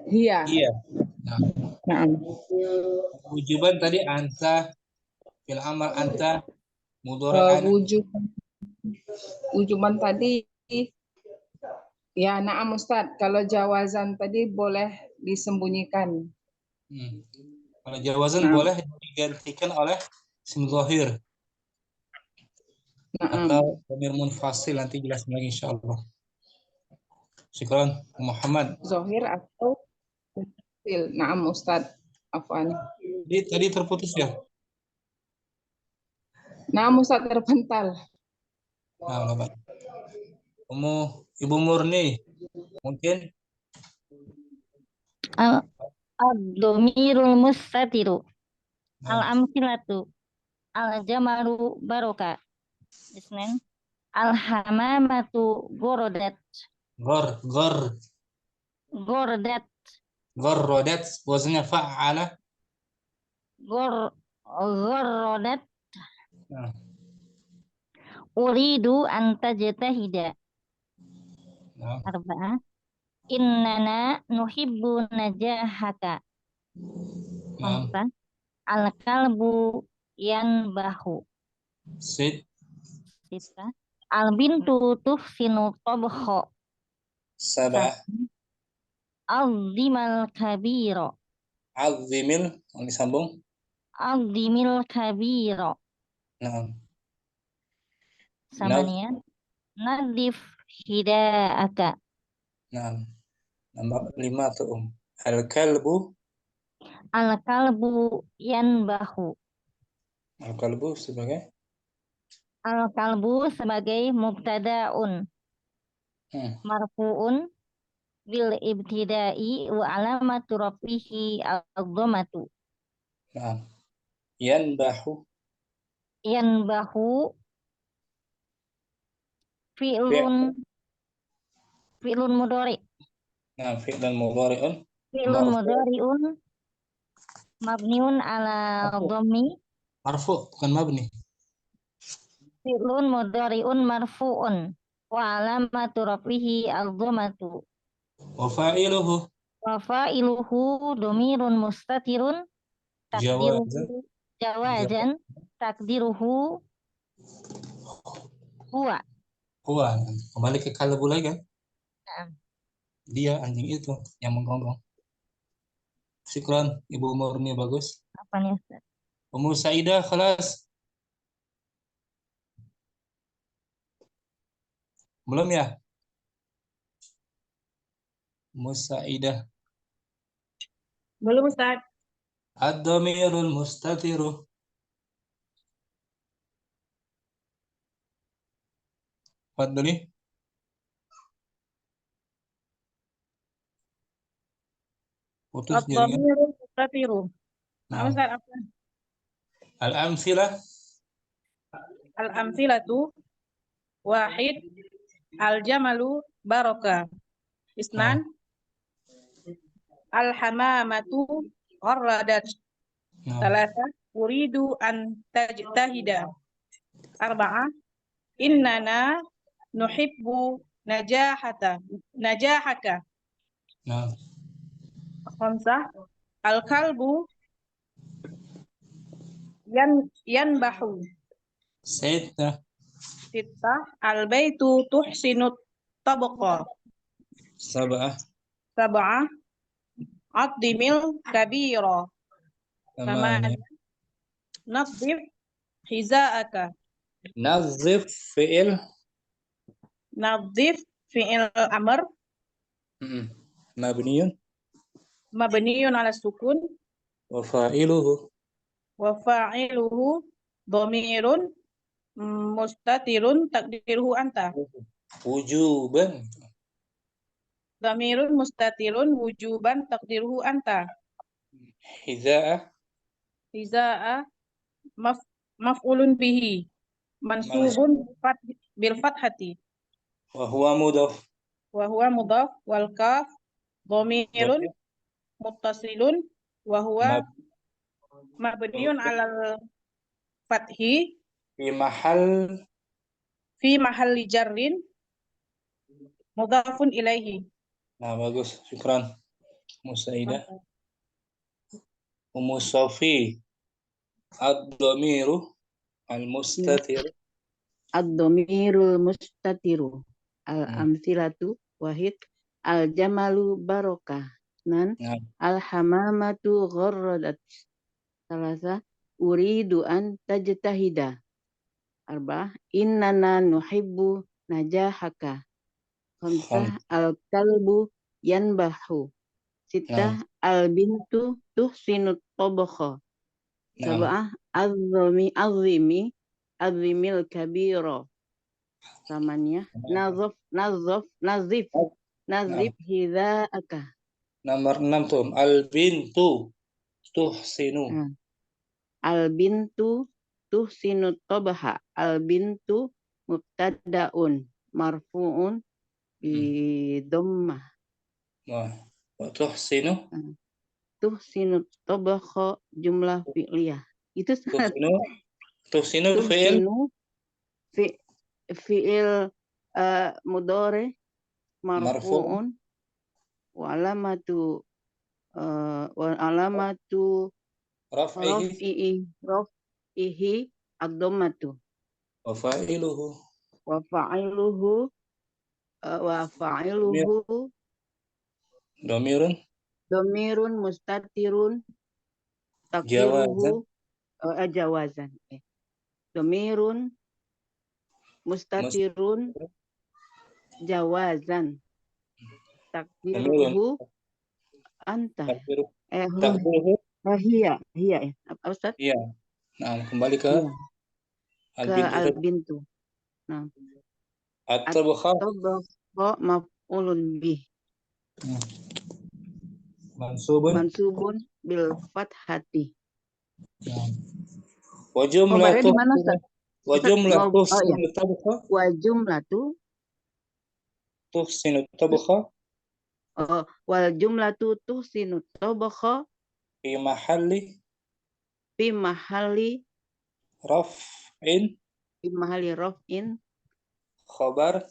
Hiya. iya. Nah, Naam. wujuban tadi anta fil amal anta mudhari'an Wujuban tadi ya, na'am Ustaz. Kalau jawazan tadi boleh disembunyikan. Kalau jawazan boleh digantikan oleh isim zahir atau dhamir munfasil, nanti jelasin lagi insyaallah. Syukran Muhammad. Zahir atau munfasil. Na'am Ustaz. Afwan. Tadi terputus ya? Na'am Ustaz, terpental. Nah, Bapak. Ibu Murni mungkin Ad-dhamirul mustatiru al-amthilatu al-jamalu baroka isnan al-hamamatu gorodat gharradat wazannya fa'ala gorodat nah. uridu an tajtahida Nah. arba'ah innana nuhibbu najahaka khamsah al-kalbu yanbahu sita al-bintu tuhsinu tabkha Sabah azzimal kabiro azimil disambung azimil kabiro nah. samania nadif hidaaka. Nah, nomor 5 tuh al-kalbu Yanbahu. Al-kalbu sebagai Al-kalbu sebagai mubtada'un marfu'un bil ibtida'i wa alamatu rafihi al-dhammatu. nah. Yanbahu fi'lun mudhari. Nah, fi'lun mudhari'un mabniun ala dhammi marfu bukan mabni. Fi'lun mudhari'un marfu'un wa alamatu rafihi al-dhammatu. Wa fa'iluhu Dhamirun mustatirun jawazan takdiruhu huwa. Kembali ke kalbu lagi kan? Nah. Dia anjing itu yang menggonggong. Syukran Ibu Murni, bagus. Apa nih Ustaz? Ummu Saidah kelas belum ya? Ummu Saidah Belum Ustaz. ad-dhamirul mustatiru Fadli putus jaringan. Ad-dhamirul mustatiru. Nah, Ustaz apa? Al-amthilatu wahid al-jamalu baraka isnan al-hamamatu gharradat salasa uridu an tajtahida arba'ah innana nuhibbu najahaka khamsah al-kalbu yanbahu sita al-baitu tuhsinu tabqa sab'ah ad-dimil kabira sama nadhif Hiza'aka. Nazif fi'il. Nadhif fi'il amr. Mabniyun. Mabniyun ala sukun. Wa fa'iluhu. Wa fa'iluhu dhamirun mustatirun takdiruhu anta. Wujuban. Dhamirun mustatirun wujuban takdiruhu anta. Hiza'a. Hiza'a maf'ulun bihi. Mansubun bil fathati. Wa huwa mudhaf. Wa huwa mudhaf wal kaf dhamirun muttasilun wa huwa mabniun ala fathi fi mahalli jarrin mudhafun ilaihi. Nah, bagus. Syukran. Musaidah. Ummu Safi. Ad-dhamiru al-mustatir. Ad-dhamirul mustatiru. Al-amthilatu wahid. Al-jamalu barokah. Al-hamamatu gharradat. Salasa. Uridu an tajtahida. Arba'ah. Innana nuhibbu najahaka. Khamsah. Al-kalbu yanbahu. Sittah. Al-bintu tuhsinu tabakha. Sab'ah. Azimil kabiro. Samaniyah. Nazif hidha'aka. Nomor 6 tuh. Al-bintu tuhsinu. Al-bintu tuhsinu tabakha. Al-bintu mubtada'un marfu'un bi dhammah. Wa tuhsinu. Tuhsinu tabakha jumlah fi'liyah. Itu tuhsinu fi'il fi'il mudhari marfu'un wa alamatu rafihi ad-dhammatu wa fa'iluhu dhamirun mustatirun takdiruhu jawazan. Dhamirun mustatirun jawazan takdiruhu anta. Hiya ya. Apa Ustaz? Iya. Nah, kembali ke al-bintu. Nah. At-tabakha maf'ulun bih. Mansubun bil fathati. Wa jumlatu tuhsinu tabakha. Wal jumlatu tuhsinu tabakha fi mahalli raf'in khobar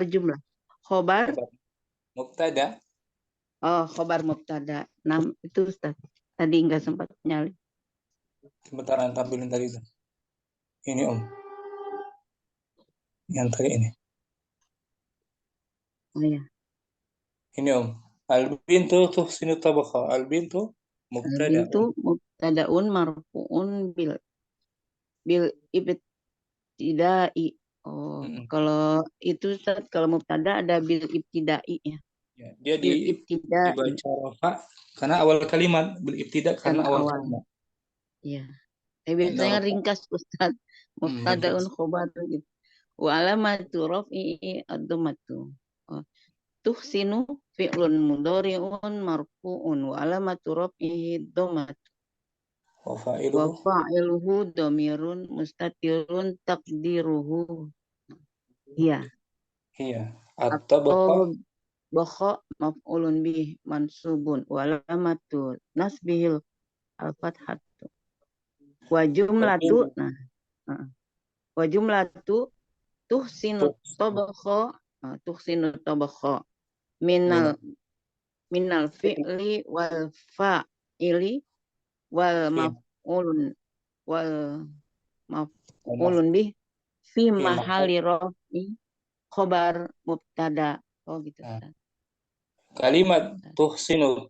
jumlah mubtada. Khobar mubtada. Nah, itu Ustaz. Tadi enggak sempat nyali. Sebentar, tampilin tadi itu. Ini yang tadi ini. Oh ya. Ini al-bintu tuhsinu tabakha. Al-bintu mubtada. Al-bintu mubtadaun marfu'un bil ibtida'i. Kalau itu Ustaz, kalau mubtada ada bil ibtida'i ya. Dia dibaca rafa karena awal kalimat, bil ibtida karena awal kalimat. Iya. Biasanya ringkas Ustaz. Mubtadaun khobar gitu. Wa alamatu raf'i ad-dhammatu. Tuhsinu fi'lun mudhari'un marfu'un wa alamatu raf'ihi dhammatu. Wa fa'iluhu dhamirun mustatirun taqdiruhu. Iya. At-tabakha maf'ulun bih mansubun wa alamatu nasbihil al-fathatu. Wa jumlatu tuhsinu tabakha minal fi'li wal fa'ili wal maf'ulun bih fi mahalli raf'i khobar mubtada. Gitu. Kalimat tuhsinu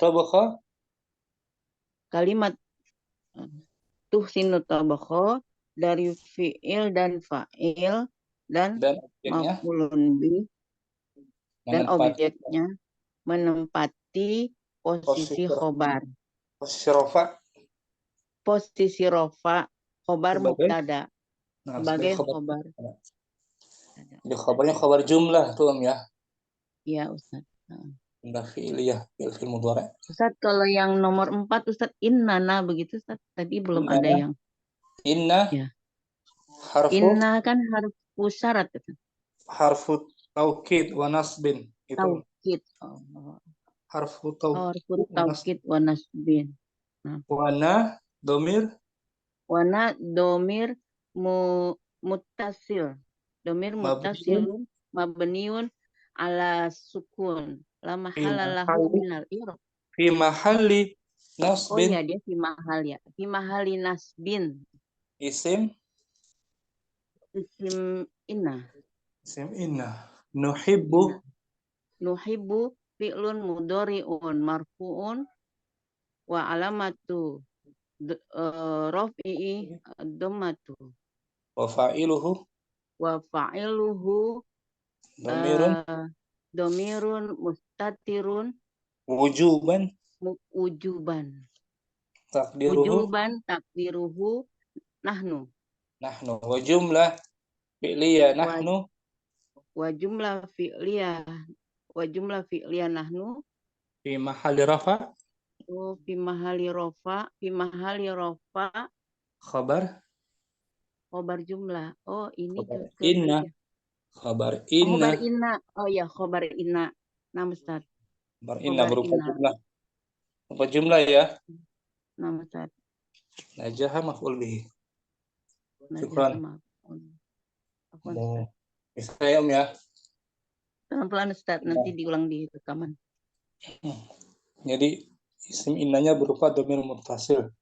tabakha dari fi'il dan fa'il dan objeknya maf'ulun bih dan menempati objeknya menempati posisi khobar. posisi rofa Posisi rofa khobar sebagai mubtada sebagai khobar. Jadi khobarnya khobar jumlah tuh ya. Iya Ustaz. Jumlah fi'liyah, fi'il mudhari'. Ustaz, kalau yang nomor 4 Ustaz, innana begitu Ustaz. Tadi belum Innana. ada yang Inna ya. harfu Inna kan harfu syarat Ustaz. Harfu taukid wa nasbin itu. Taukid. Harfu taukid wa nasbin. Wana domir Wana domir muttasil. Domir muttasilun mabniun ala sukun. La mahala lahu minal i'rab. Fi mahalli nasbin. Oh iya, dia fi mahal ya. Fi mahali nasbin. Isim inna. Isim inna. Nuhibbu. Nuhibbu fi'lun mudhari'un marfu'un wa alamatu raf'ihi dhammatu. Wa fa'iluhu dhamirun mustatirun wujuban takdiruhu nahnu wa jumlah fi'liyah nahnu wa jumlah fi'liyah nahnu fi mahalli rafa fi mahali rofa khabar jumlah. Oh ini khabar inna khabar inna. Oh ya, khabar inna. Nah Ustaz. Khabar inna berupa jumlah ya. Nah Ustaz. Najaha maf'ul bihi. Syukran. Bisa ya Om ya. Pelan-pelan Ustaz, nanti diulang di rekaman. Jadi isim innanya berupa dhamir muttasil.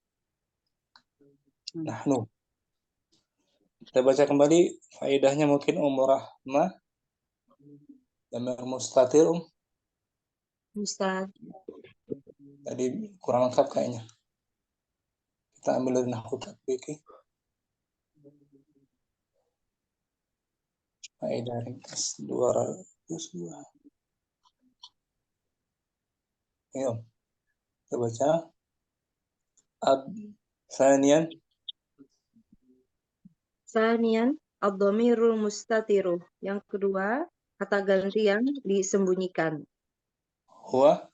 Nahnu. Kita baca kembali faedahnya mungkin Rahma. Dhamir mustatir Ustaz. Tadi kurang lengkap kayaknya. Kita ambil dari nahwu tatbiki. Faedah ringkas 202. Ayo. Kita baca. Sanian ad-dhamirul mustatiru. Yang kedua, kata ganti yang disembunyikan. Huwa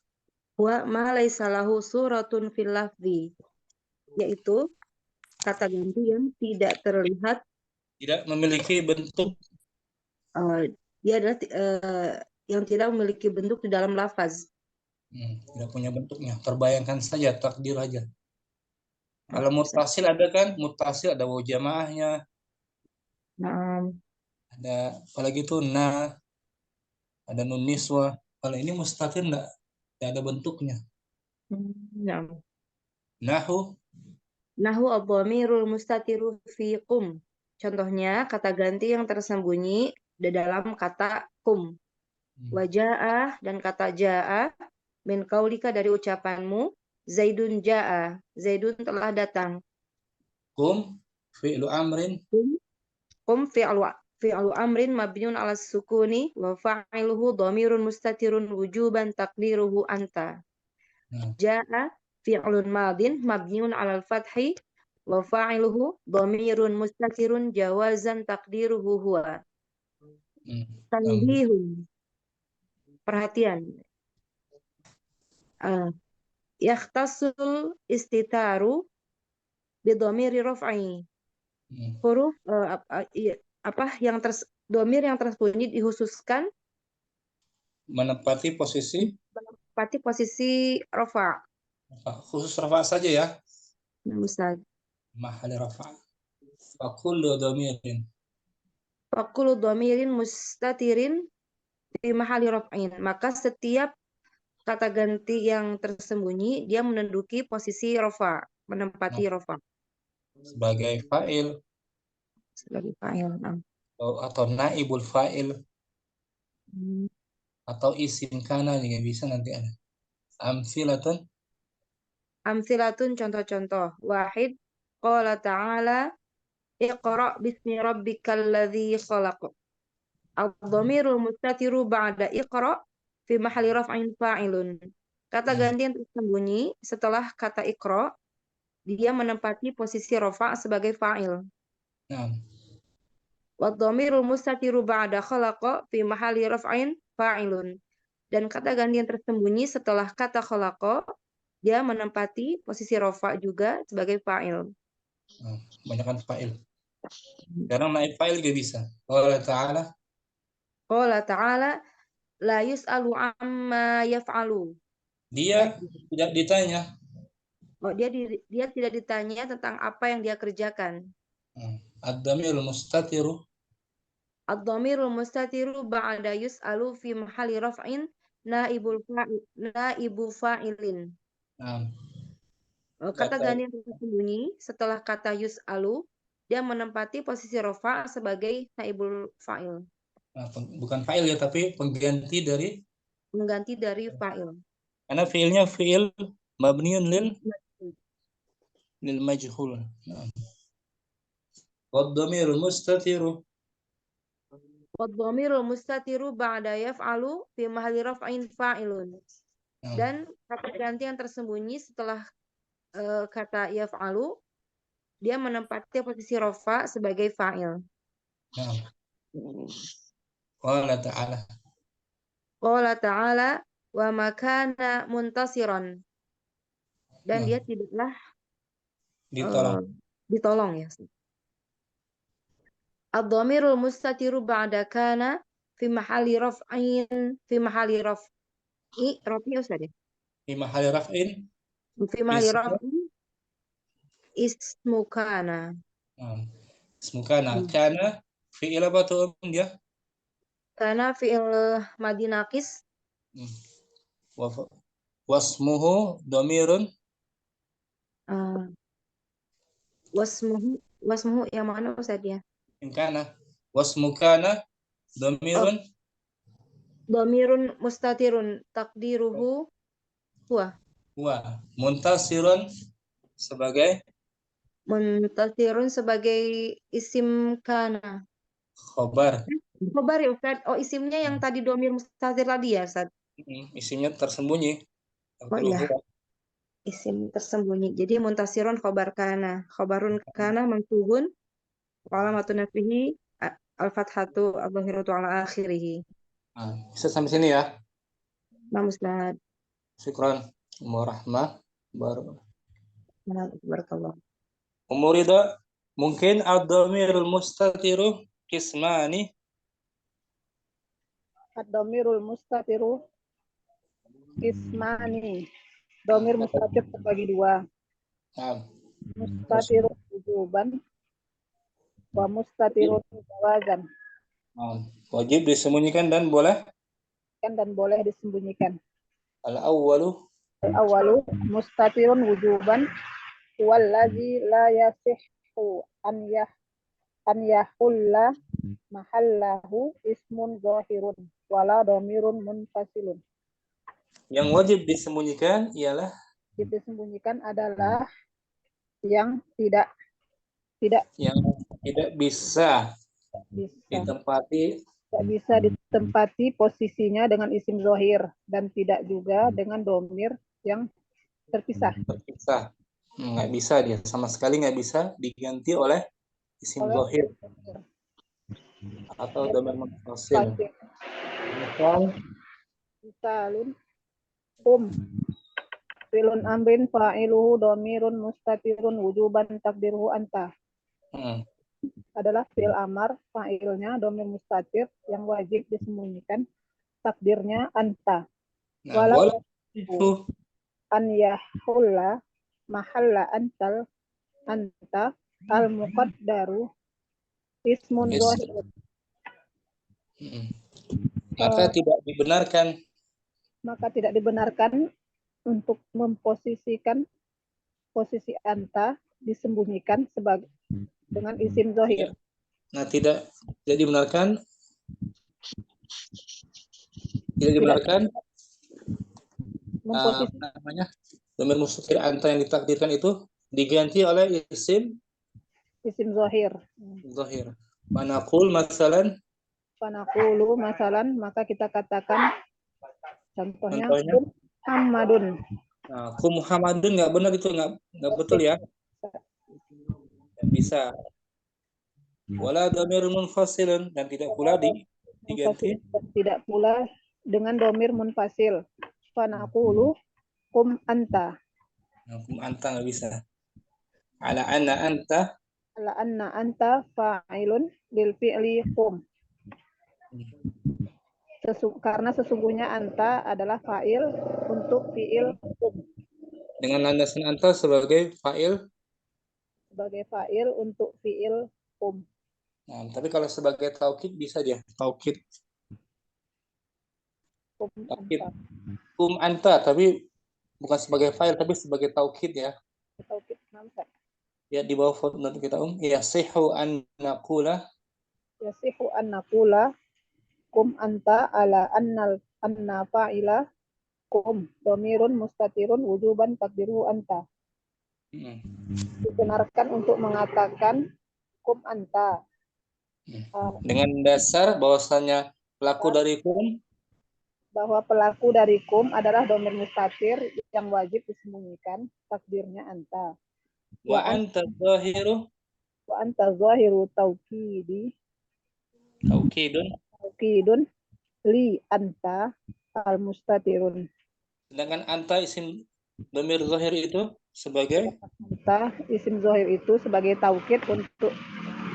ma laisa lahu suratun fil lafzi. Yaitu kata ganti yang tidak terlihat, tidak memiliki bentuk. Dia adalah yang tidak memiliki bentuk di dalam lafaz. Tidak punya bentuknya, terbayangkan saja, takdir aja. Kalau muttasil ada kan, muttasil ada waw jamaahnya. Ada apalagi itu ada nun niswa. Kalau ini mustatir enggak ada bentuknya. Nahu ad-dhamirul mustatiru fi qum. Contohnya kata ganti yang tersembunyi di dalam kata kum. Waja'ah dan kata ja'a min qaulika dari ucapanmu, Zaidun ja'a, Zaidun telah datang. Kum fi'lu amrin. Kum fi'lu amrin mabniun ala sukuni wa fa'iluhu dhamirun mustatirun wujuban taqdiruhu anta. Ja'a fi'lun madin mabniun ala al-fathi wa fa'iluhu dhamirun mustatirun jawazan taqdiruhu huwa. Tanbihun. Perhatian. Yakhtasul istitaru bidhamiri raf'i. Huruf domir yang tersembunyi dikhususkan menempati posisi rafa. Khusus rafa saja ya. Ustaz. Mahal rafa. Fakulu dhamirin mustatirin fi mahali raf'in. Maka setiap kata ganti yang tersembunyi dia menduduki posisi rafa, menempati rafa. Sebagai fa'il. Atau naibul fa'il. Atau isim kana juga bisa nanti ada. Amsilatun contoh-contoh. Wahid qala ta'ala Iqra bismi rabbikal ladzi khalaq. Ad-dhamirul mustatiru ba'da iqra fi mahalli raf'in fa'ilun. Kata ganti yang tersembunyi setelah kata iqra, dia menempati posisi rafa' sebagai fa'il. Wad-dhamirul mustatiru ba'da khalaqa fi mahalli raf'in fa'ilun. Dan kata ganti yang tersembunyi setelah kata khalaqa, dia menempati posisi rafa' juga sebagai fa'il. Kebanyakan fa'il. Sekarang naik fa'il juga bisa. Allah Ta'ala. Qala ta'ala la yus'alu amma yaf'alu. Dia tidak ditanya. Oh, dia tidak ditanya tentang apa yang dia kerjakan. Ad-dhamirul mustatiru. Ad-dhamirul mustatiru ba'da yus'alu fi mahalli raf'in naibu fa'ilin. Kata ganti yang tersembunyi setelah kata yus'alu, dia menempati posisi rafa' sebagai naibul fa'il. Bukan fa'il ya, tapi pengganti dari fa'il. Karena fi'ilnya fi'il mabniun lil majhul. Wad-dhamirul mustatiru. Wad-dhamirul mustatiru ba'da yaf'alu fi mahalli raf'in fa'ilun. Dan kata ganti yang tersembunyi setelah kata yaf'alu, dia menempati posisi rafa sebagai fa'il. Qala ta'ala. Qala ta'ala wa makana muntasiran. Dan dia tidaklah ditolong ya. Ad-dhamirul mustatiru ba'da kana fi mahalli raf'in fi mahalli raf'i Ustaz ya? Fi mahalli raf'in. Fi mahalli raf'in ismu kana. Ismu kana. Kana fi'il apa tuh dia? Kana fi'il madhi naqis. Wasmuhu dhamirun. Wasmuhu yang mana Ustaz ya? Kana. Wasmu kana dhamirun. Dhamirun mustatirun takdiruhu huwa. Muntasirun sebagai isim kana. Khobar ya Ustaz. Oh, isimnya yang tadi dhamir mustatir tadi ya Ustaz. Isimnya tersembunyi. Oh iya. Isim tersembunyi. Jadi muntasirun khobar kana. Khobarun kana mansubun wa alamatun nasbihi al-fathatu adh-dhahiratu ala akhirih. Bisa sampai sini ya. Nah, Ustaz. Syukran. Warahmah. Barakallah. Umurida mungkin ad-dhamirul mustatiru qismani. Ad-dhamirul mustatiru qismani. Dhamir mustatir terbagi dua. Mustatirun wujuban wa mustatirun jawazan. Wajib disembunyikan dan boleh disembunyikan. Al-awwalu mustatirun wujuban wallazi la yasihhu an yahulla mahallahu ismun zahirun wala dhamirun munfasilun. Yang wajib disembunyikan ialah adalah yang tidak bisa ditempati posisinya dengan isim zahir dan tidak juga dengan dhamir yang terpisah. Nggak bisa dia, sama sekali nggak bisa diganti oleh isim zahir atau dhamir munfasil. Misalun filun amrin fa'iluhu dhamirun mustatirun wujuban takdiruhu anta. Adalah fi'il amar, fa'ilnya dhamir mustatir yang wajib disembunyikan, takdirnya anta. Walau an yahulla mahalla anta al-muqaddaru ismun zahir. Maka tidak dibenarkan untuk memposisikan posisi anta disembunyikan sebagai dengan isim zahir. Nah, tidak dibenarkan namanya dhamir mustatir anta yang ditakdirkan itu diganti oleh isim Isim zohir. Zahir. Manaqul masalan. Fanaqulu masalan, maka kita katakan contohnya Contohnya. Muhammadun. Nah, kum Muhammadun nggak benar itu, nggak betul ya. Nggak bisa. Wala dhamirun munfasilun, dan tidak pula diganti. Tidak pula dengan domir munfasil. Fanaqulu kum anta. Nah, kum anta nggak bisa. Ala anna anta. Ala anna anta fa'ilun lil fi'li kum. Karena sesungguhnya anta adalah fa'il untuk fi'il kum. Dengan landasan anta sebagai fa'il. Sebagai fa'il untuk fi'il kum. Nah, tapi kalau sebagai taukid bisa dia. Taukid. Kum anta, tapi bukan sebagai fa'il tapi sebagai taukid ya. Taukid namsa. Ya di bawah footnote kita yasihu an naqula. Yasihu an naqula kum anta ala anna fa'ila kum domirun mustatirun wujuban takdiru anta. Dibenarkan untuk mengatakan kum anta. Dengan dasar bahwasanya pelaku dari kum, bahwa pelaku dari kum adalah domir mustatir yang wajib disembunyikan, takdirnya anta. Wa anta zahiru. Wa anta zahiru taukidun li anta al mustatirun. Sedangkan anta isim domir zahir itu sebagai anta isim zahir itu sebagai taukid untuk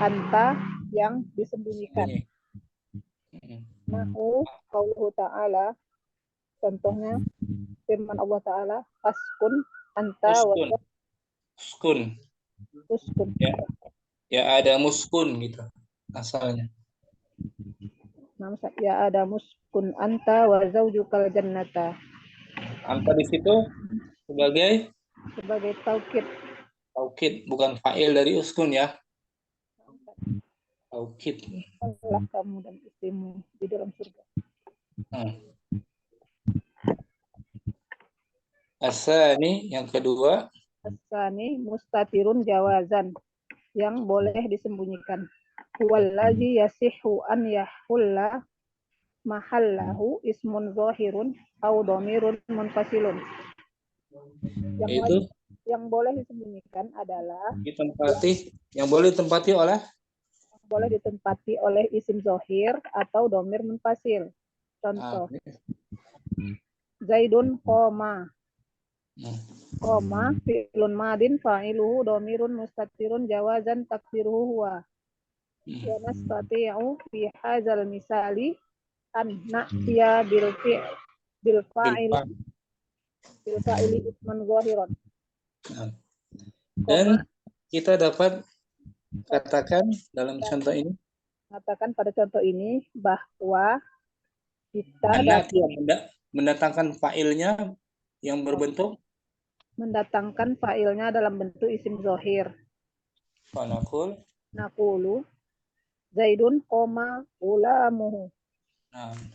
anta yang disembunyikan. Nahu qauluhu ta'ala, contohnya firman Allah Ta'ala, askun anta uskun. Uskun. Ya ada muskun gitu asalnya. Ya ada muskun anta wa zaujukal jannata. Anta di situ sebagai taukid. Taukid, bukan fa'il dari uskun ya. Taukid. Allah kamu dan istrimu di dalam surga. Asani yang kedua. Asani mustatirun jawazan, yang boleh disembunyikan. Wallazi yasihu an yahulla mahallahu ismun zahirun au domirun munfasilun. Yang boleh disembunyikan adalah yang boleh ditempati oleh isim zahir atau domir munfasil. Contoh. Zaidun qoma. Qoma fi'lun madin fa'iluhu domirun mustatirun jawazan takdiruhu huwa. Wa nastati'u fi hadzal misali an na'tiya bil fa'ili isman zahiran. Dan kita dapat katakan dalam contoh ini, pada contoh ini bahwa kita mendatangkan fa'ilnya yang berbentuk dalam bentuk isim zahir. Naqulu Zaidun qoma gulamuhu.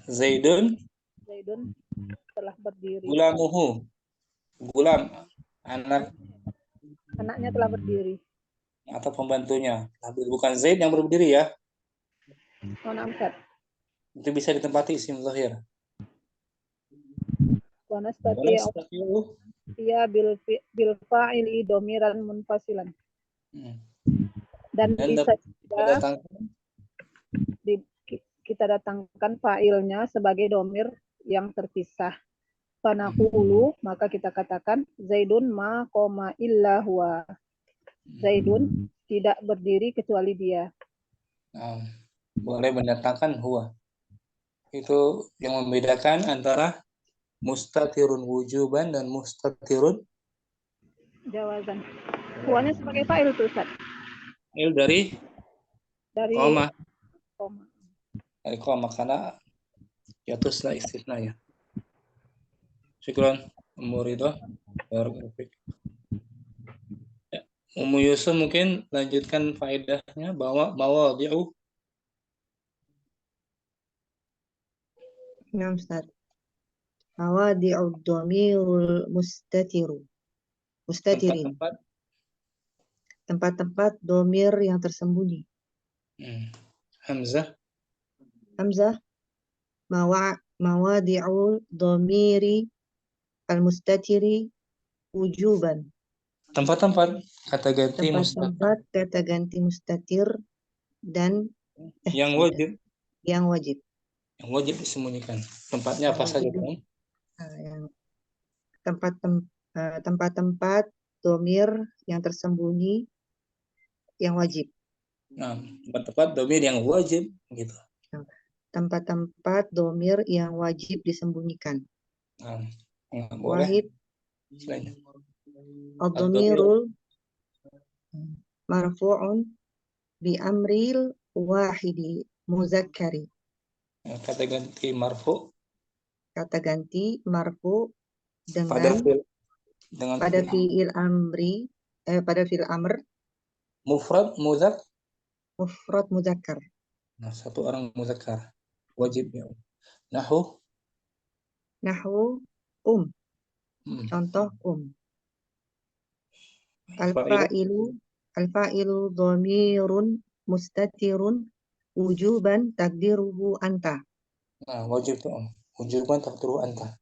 Zaidun telah berdiri. Gulamuhu. Gulam anaknya telah berdiri. Atau pembantunya. Bukan Zaid yang berdiri ya. Itu bisa ditempati isim zahir. Wa nastati'u ya bil fa'ili domiran munfasilan. Dan bisa kita datangkan fa'ilnya sebagai domir yang terpisah. Fanaqulu, maka kita katakan Zaidun ma qoma illa huwa. Zaidun tidak berdiri kecuali dia. Boleh mendatangkan huwa. Itu yang membedakan antara mustatirun wujuban dan mustatirun jawazan. Huwanya sebagai fa'il tuh, Ustaz. Fa'il dari koma. Dari koma karena yatuslah istisna ya. Syukran Umurido. Ummu Yusuf mungkin lanjutkan faedahnya bahwa mawadhi'u. Nah, Ustaz. Mawadhi'u dhamirul mustatirin. tempat-tempat domir yang tersembunyi. Hamzah. Hamzah mawadi'ul domiri al-mustatiri wujuban. Tempat-tempat kata ganti mustatir Tempat-tempat kata ganti mustatir dan yang wajib. yang wajib. Yang wajib disembunyikan. Tempatnya apa saja, Bang? Yang tempat-tempat domir yang tersembunyi yang wajib. Nah, tempat-tempat domir yang wajib gitu. Tempat-tempat domir yang wajib disembunyikan. Boleh. Wahid Selain ad-domirul marfu'un bi amril wahidi muzakkari. Kata ganti marfu. Kata ganti marfu pada fi'il amri pada fi'il amr mufrad muzakkar. Nah, satu orang muzakkar wajibnya. Nahwu contoh al-fa'ilu dhamirun mustatirun wujuban takdiruhu anta. Nah, wajib tuh. Wujuban takdiruhu anta.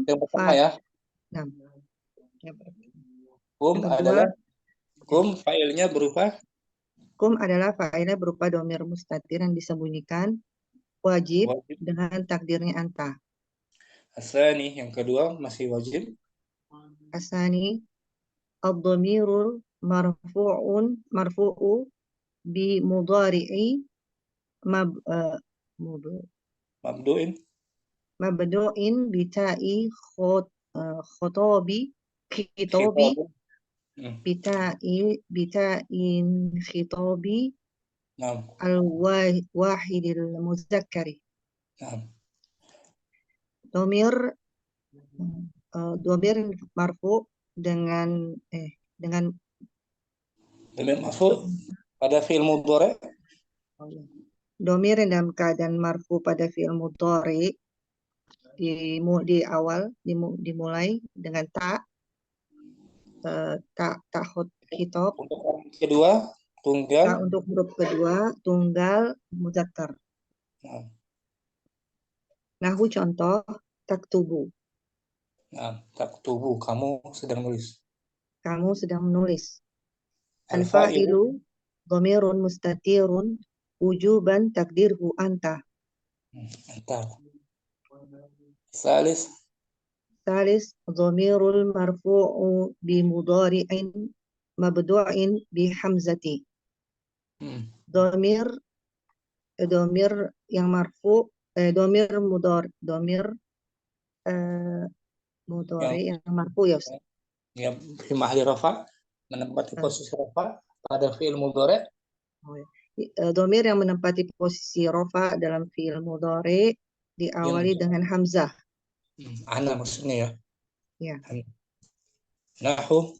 Yang pertama ya. Fa'ilnya berupa adalah fa'ilnya berupa dhamir mustatir yang disembunyikan wajib dengan takdirnya anta. Asani yang kedua masih wajib. Asani ad-dhamirul marfu'u bi mudhari'i mabdu'in bi ta'i khitabi bita'in khitabi al-wahidil muzakkari. Domir marfu dengan domir marfu pada fi'il mudhari. Domir dalam keadaan marfu pada fi'il mudhari di awal dimulai dengan ta khitab. Untuk orang kedua tunggal. Untuk huruf kedua tunggal muzakkar. Nahwu contoh taktubu. Taktubu, kamu sedang menulis. Kamu sedang menulis. Al-fa'ilu dhamirun mustatirun wujuban takdirhu anta. Anta. Salis dhamirul marfu'u bi mudhari'in mabdu'in bi hamzati. Domir yang marfu domir mudhari yang marfu ya Ustaz. Ya, fi mahli rafa, menempati posisi rafa pada fi'il mudhari. Domir yang menempati posisi rafa dalam fi'il mudhari diawali dengan hamzah. Ana maksudnya ya. Ya. Nahwu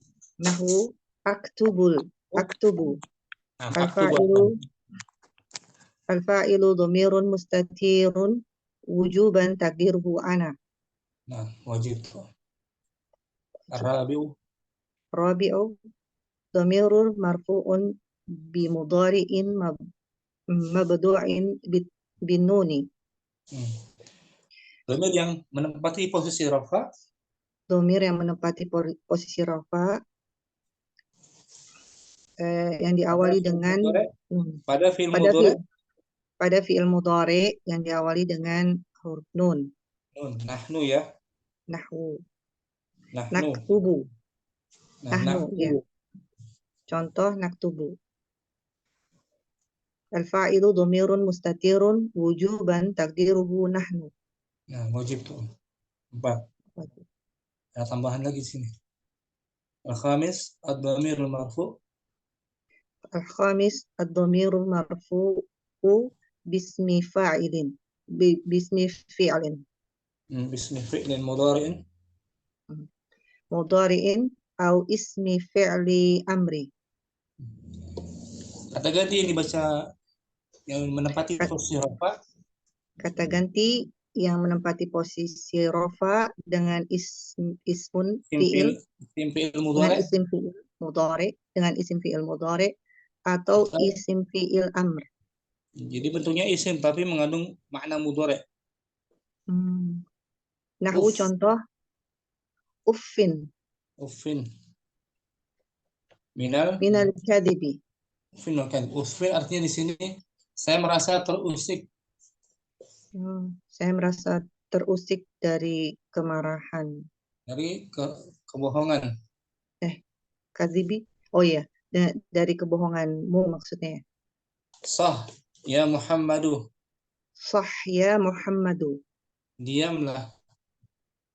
aktubu. Al-fa'ilu dhamirun mustatirun wujuban takdiruhu ana. Nah, wajib. Rabi'u dhamirun marfu'un bi mudhari'in mabdu'in bin nuni. Domir yang menempati posisi rafa. Domir yang menempati posisi rafa yang diawali dengan pada fi'il mudhari yang diawali dengan huruf nun. Nahnu ya. Nahwu. Naktubu. Nahnu ya. Contoh naktubu. Al-fa'ilu dhamirun mustatirun wujuban takdiruhu nahnu. Nah, wajib tuh. 4. Ada tambahan lagi sini. Al-khamis ad-dhamirul marfu'. Al-khamis ad-dhamirul marfu'u bismi fa'ilin. Bismi fi'lin. Bismi fi'lin mudhari'in. Mudhari'in atau ismi fi'li amri. Kata ganti yang dibaca yang menempati posisi rafa. Kata ganti yang menempati posisi rafa dengan ismun fi'il mudhari. Isim fi'il mudhari dengan isim fi'il mudhari atau isim fi'il amr. Jadi bentuknya isim tapi mengandung makna mudhari. Nahwu contoh uffin. Uffin. Minal Kadhibi. Uffin kan. Uffin artinya di sini saya merasa terusik. Saya merasa terusik dari kemarahan. Dari kebohongan. Kadhibi. Oh iya, dari kebohonganmu maksudnya. Sah ya Muhammadu. Sah ya Muhammadu. Diamlah.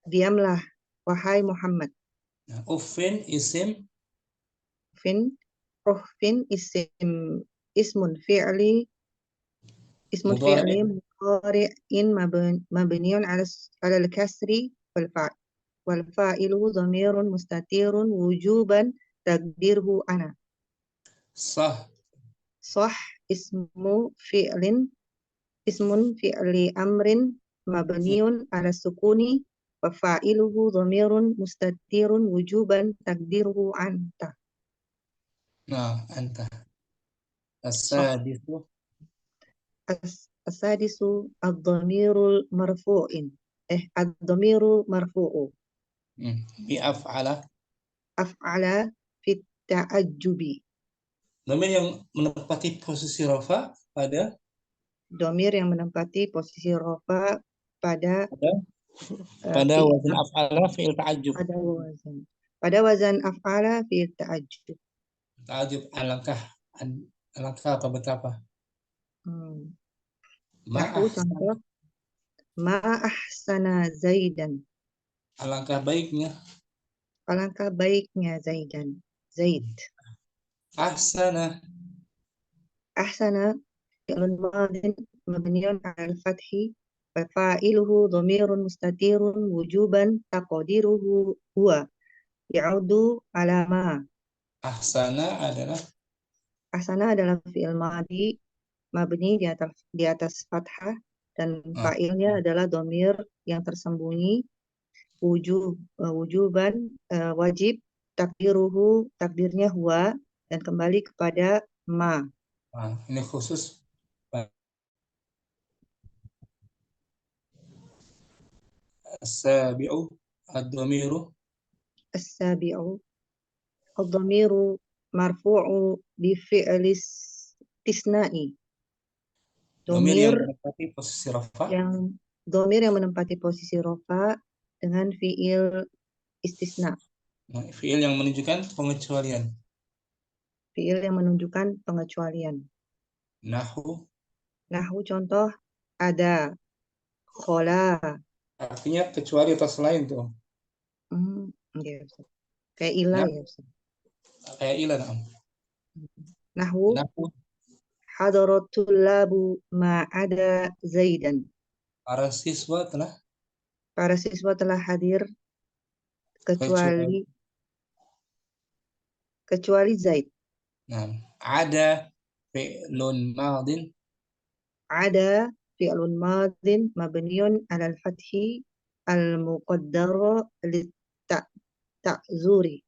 Diamlah wahai Muhammad. Nah, uffin isim. Uffin ismun fi'li mudhari'in mabniun 'ala al-kasri wal fa'ilu dhamirun mustatirun wujuban taqdirhu ana. Sah. Sah ismun fi'li amrin mabniun 'ala sukuni wa fa'iluhu dhamirun mustatirun wujuban taqdirhu anta. Nah, anta. As-sadisu. As-sadisu ad-dhamirul marfu'in. Ad-dhamiru marfu'u. Bi af'ala. Af'ala fit ta'ajjubi. Dhamir yang menempati posisi rafa pada Dhamir yang menempati posisi rafa pada wazan af'ala fi'il ta'ajjub. Pada wazan af'ala fi'il ta'ajjub. Ta'ajjub alangkah apa betapa. Nahwu contoh ma ahsana Zaidan. Alangkah baiknya. Alangkah baiknya Zaidan. Zaid. Ahsana. Ahsana fi'lun madin mabniun 'ala al-fathi wa fa'iluhu dhamirun mustatirun wujuban taqdiruhu huwa ya'udu 'ala ma. Ahsana adalah fi'il madi mabni di atas fathah dan fa'ilnya adalah dhamir yang tersembunyi wujuban wajib takdirnya huwa dan kembali kepada ma. Ini khusus as-sabi'u ad-dhamiru. As-sabi'u ad-dhamiru marfu'u bi fi'li istisna'i. Dhamir yang menempati posisi rafa. Dhamir yang menempati posisi rafa dengan fi'il istisna. Fi'il yang menunjukkan pengecualian. Fi'il yang menunjukkan pengecualian. Nahwu contoh ada, khola. Artinya kecuali atau selain tuh. Ya, kayak ilah ya. Kayak ilah. Nahwu hadaratul labu ma'ada Zaidan. Para siswa telah hadir kecuali Zaid. Ada fi'lun madin. Ada fi'lun madin mabniun 'ala al-fathi al-muqaddara lit-ta'zuri.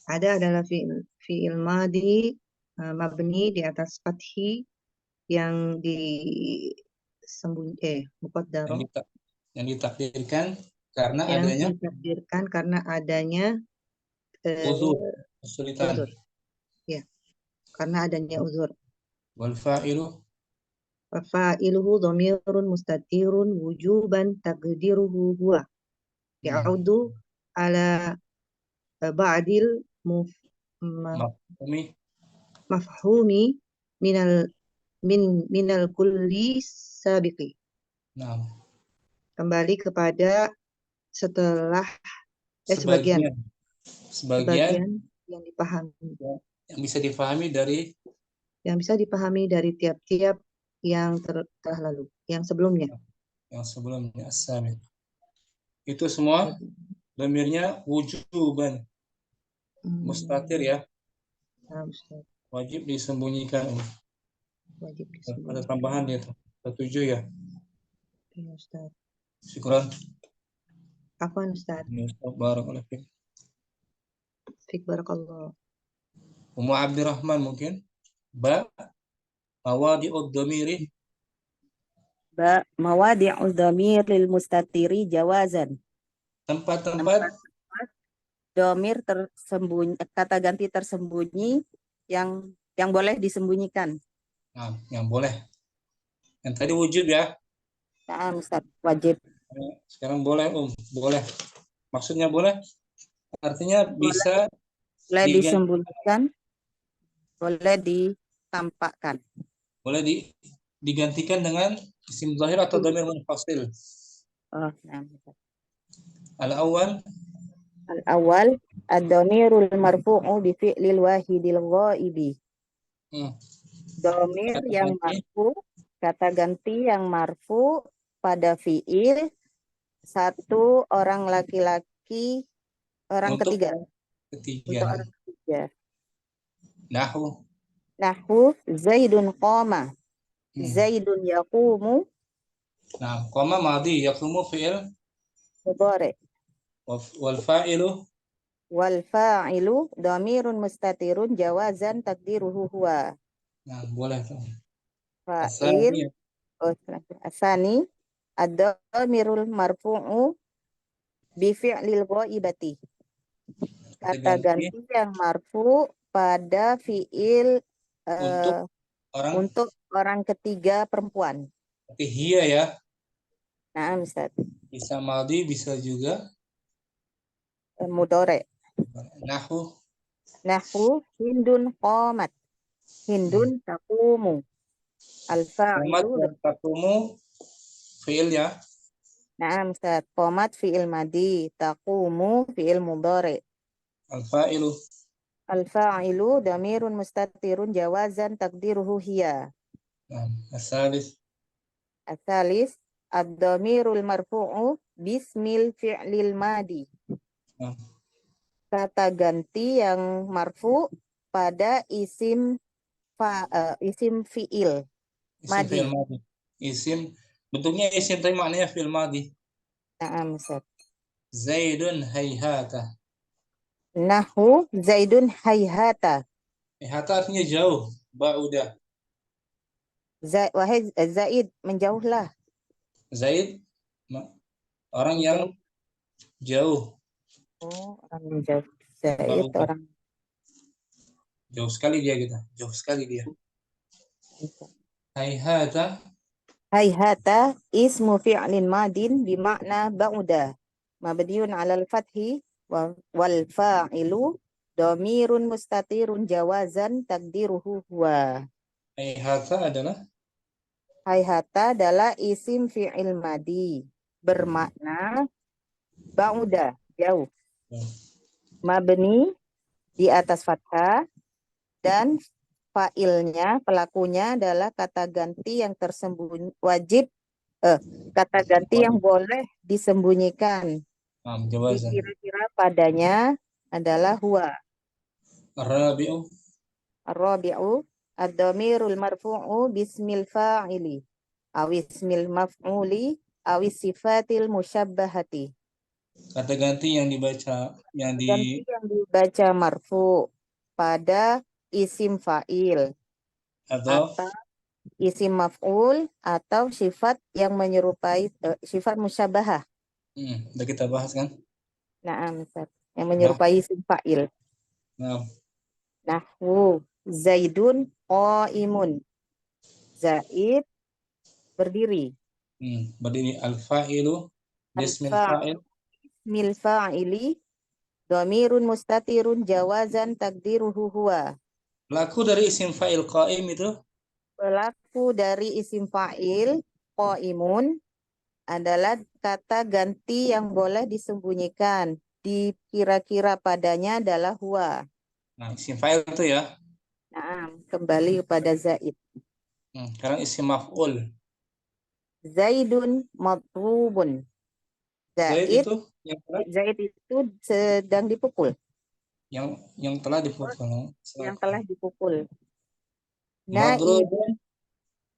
Ada adalah fi'il madi mabni di atas fathi yang muqaddara yang ditakdirkan karena adanya uzur, kesulitan. Ya, karena adanya uzur. Wal fa'iluhu dhamirun mustatirun wujuban taqdiruhu huwa ya'udu ala ba'dil mafhumi minal kulli sabiqi. Kembali kepada setelah sebagian yang dipahami. Yang bisa dipahami dari tiap-tiap yang telah lalu, yang sebelumnya. As-sabiq. Itu semua dhamirnya wujuban. Mustatir ya. Wajib disembunyikan. Ada tambahan ya. 7 ya. Iya, Ustaz. Syukran. Afwan Ustaz. Barakallahu fiik. Fik barakallah. Ummu Abdurrahman mungkin. Ba mawadi'ud dhamiri. Ba mawadi'u dhamiril mustatiri jawazan. Tempat-tempat Domir tersembunyi, kata ganti tersembunyi yang boleh disembunyikan. nah, yang boleh. Yang tadi wujud ya. Nah, Ustaz, wajib. Sekarang boleh, boleh. Maksudnya boleh? Artinya bisa Boleh disembunyikan, boleh ditampakkan. Boleh digantikan dengan isim zahir atau dhamir munfasil. Oh, nah. Al-awwal Al-awwal ad-dhamirul marfu'u bi fi'lil wahidil ghaibi. Dhamir yang marfu, kata ganti yang marfu pada fi'il satu orang laki-laki, orang untuk ketiga. Untuk orang ketiga. Nahu Zaidun qama. Zaidun yaqumu. Nah, qama madhi, yaqumu fi'il Mudhari. wal fa'ilu dhamirun mustatirun jawazan takdiruhu huwa. Nah, boleh tuh. Fa'il asani ad-dhamirul marfu'u bi fi'lil ghaibati. Kata ganti yang marfu pada fi'il untuk orang ketiga perempuan. Berarti hiya ya. Nah, Ustaz. Bisa madhi, bisa juga mudhari. Nahu hindun qamat. Hindun taqumu. Al-fa'ilu taqumu fi'il ya. Nah, Ustaz. Qamat fi'il madhi, taqumu fi'il mudhari. Al-fa'ilu dhamirun mustatirun jawazan takdiruhu hiya. As-salis ad-dhamirul marfu'u bismil fi'lil madi. Kata ganti yang marfu pada isim fi'il madi. Isim bentuknya isim tapi maknanya fi'il madi. Na'am, Ustaz. Zaidun hayhata. Nahu Zaidun hayhata. Hayhata artinya jauh, ba'udah. Wahai Zaid, menjauhlah. Zaid orang yang jauh. Oh, orang yang jauh. Zaid orang jauh sekali dia gitu. Jauh sekali dia. Hayhata ismu fi'lin madin bimakna ba'uda. Mabniun 'alal fathi wal fa'ilu dhamirun mustatirun jawazan takdiruhu huwa. Hayhata adalah isim fi'il madi bermakna ba'uda, jauh. Mabni di atas fathah dan fa'ilnya, pelakunya adalah kata ganti yang tersembunyi kata ganti yang boleh disembunyikan. Kira-kira padanya adalah huwa. Ar-rabi'u ad-dhamirul marfu'u bismil fa'ili aw ismil maf'uli aw sifatil musyabbahati. Kata ganti yang dibaca yang dibaca marfu pada isim fa'il atau isim maf'ul atau sifat yang menyerupai sifat musyabahah. Udah kita bahas kan? Na'am, yang menyerupai isim fa'il. Nahwu Zaidun qa'imun. Zaid berdiri. Berdiri. Al-fa'ilu bismil fa'il. Bismil fa'ili dhamirun mustatirun jawazan takdiruhu huwa. Pelaku dari isim fa'il qa'im itu? Pelaku dari isim fa'il qa'imun adalah kata ganti yang boleh disembunyikan. Kira-kira padanya adalah huwa. Nah, isim fa'il itu ya. Nah, kembali kepada Zaid. Sekarang isim maf'ul. Zaidun matrubun. Zaid itu sedang dipukul. Yang telah dipukul. Yang telah dipukul.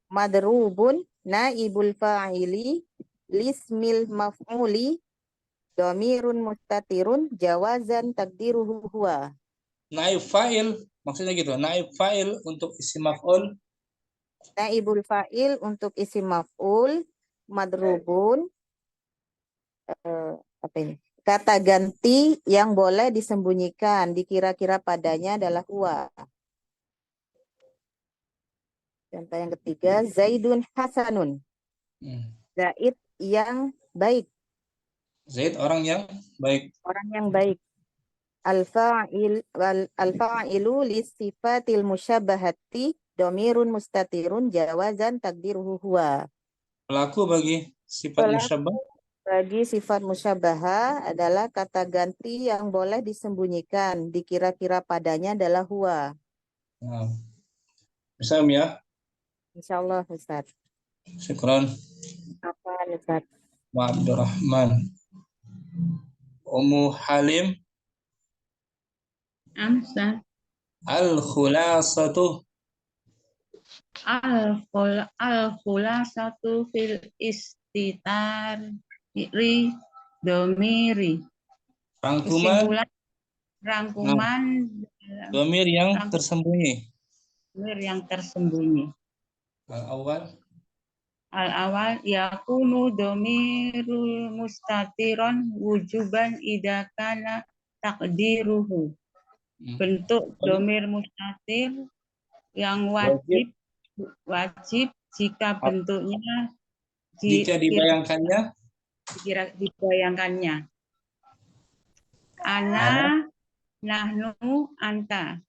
Madrubun naibul fa'ili lismil maf'uli Dhamirun mustatirun jawazan takdiruhu huwa. Naib fa'il maksudnya gitu. Naib fa'il untuk isim maf'ul. Naibul fa'il untuk isim maf'ul madrubun apa ini? Kata ganti yang boleh disembunyikan dikira-kira padanya adalah huwa. Contoh yang ketiga, Zaidun hasanun. Zaid yang baik. Zaid orang yang baik. Orang yang baik. Al-fa'ilu lissifatil musyabbahati dhamirun mustatirun jawazan takdiruhu huwa. Pelaku bagi sifat musyabbah. Bagi sifat musyabbahah adalah kata ganti yang boleh disembunyikan dikira-kira padanya adalah huwa. Nah. Bisa ya? Insyaallah Ustaz. Syukran. Apa Ustaz? Wa Abdurrahman. Ummu Halim. Amsa. Al-khulasatu. Al-khulasatu fil istitar domiri. Rangkuman domir yang tersembunyi. Domir yang tersembunyi. Al-awal yakunu domirul mustatiron wujuban idza kana takdiruhu. Bentuk domir mustatir yang wajib jika bentuknya dibayangkannya. Ana, nahnu, anta.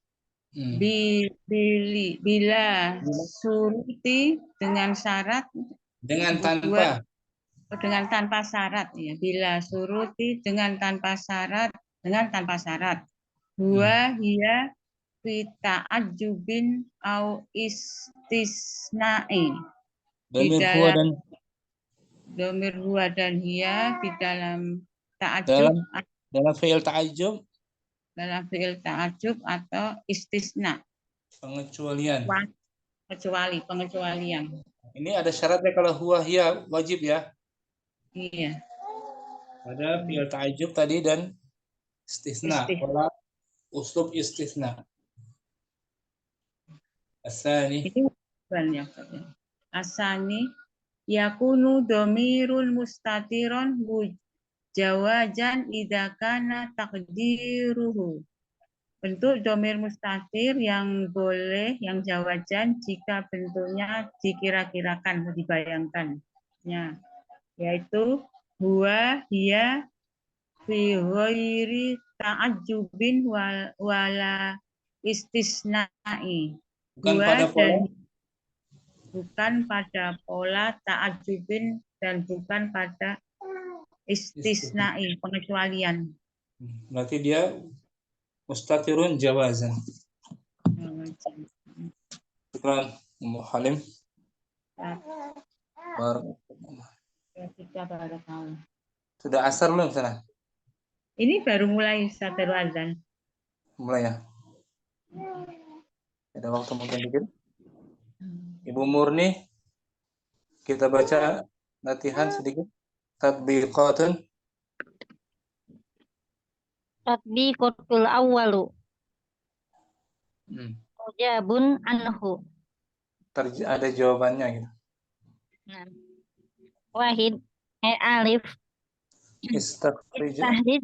Bila suruti dengan syarat. Dengan tanpa syarat ya. Bila suruti dengan tanpa syarat. Huwa hiya fi ta'ajjubin au istisna'i. Domir huwa dan hiya di dalam ta'ajjub. Dalam fi'il ta'ajjub. Dalam fi'il ta'ajjub atau istisna. Pengecualian. Pengecualian. Ini ada syaratnya kalau huwa hiya wajib ya? Iya. Ada fi'il ta'ajjub tadi dan istisna. Pola uslub istisna. Asani. Itu banyak. Asani yakunu domirul mustatiron jawajan idza kana takdiruhu. Bentuk domir mustatir yang boleh, yang jawajan jika bentuknya dikira-kirakan, dibayangkan. Ya, yaitu huwa hiya fi ghairi ta'ajjubin wala istisna'i. Bukan pada pola ta'ajjubin dan bukan pada istisna'i, pengecualian. Berarti dia mustatirun jawazan. Syukran Ummu Halim. Sudah asar belum sana? Ini baru mulai baru azan. Mulai ya? Ada waktu mungkin dikit. Ibu Murni, kita baca latihan sedikit. Tatbiqatun. Tatbiqatul awwalu. Ujabun anhu. Ada jawabannya gitu. Nah. Wahid alif. Istahrij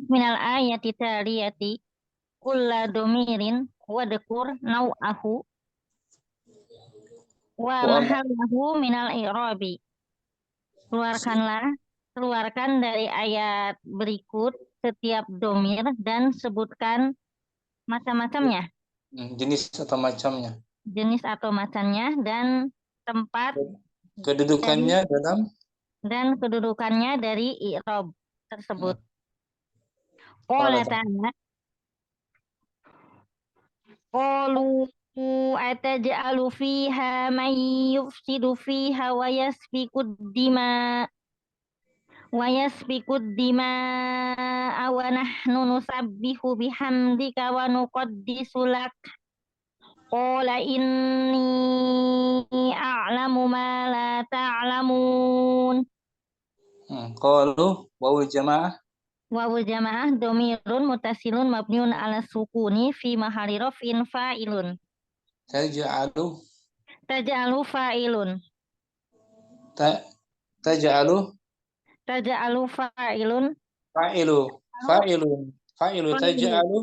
minal ayati taliyati kulla domirin wadkur nau'ahu wa mahallahu minal i'rabi. Keluarkan dari ayat berikut setiap domir dan sebutkan macam-macamnya. Jenis atau macamnya. Jenis atau macamnya dan tempat kedudukannya dan kedudukannya dari i'rab tersebut. Qala ta'ala qalu ataj'alu fiha man yufsidu fiha wa yasfikud dima wa nahnu nusabbihu bihamdika wa nuqaddisu lak. Qala inni a'lamu ma la ta'lamun. Qalu wawul jamaah. Wawul jamaah domirun mutasilun mabniun ala sukuni fi mahali raf'in fa'ilun. Taj'alu. Taj'alu fa'ilun. Taj'alu. Taj'alu fa'ilun. Fa'ilu taj'alu.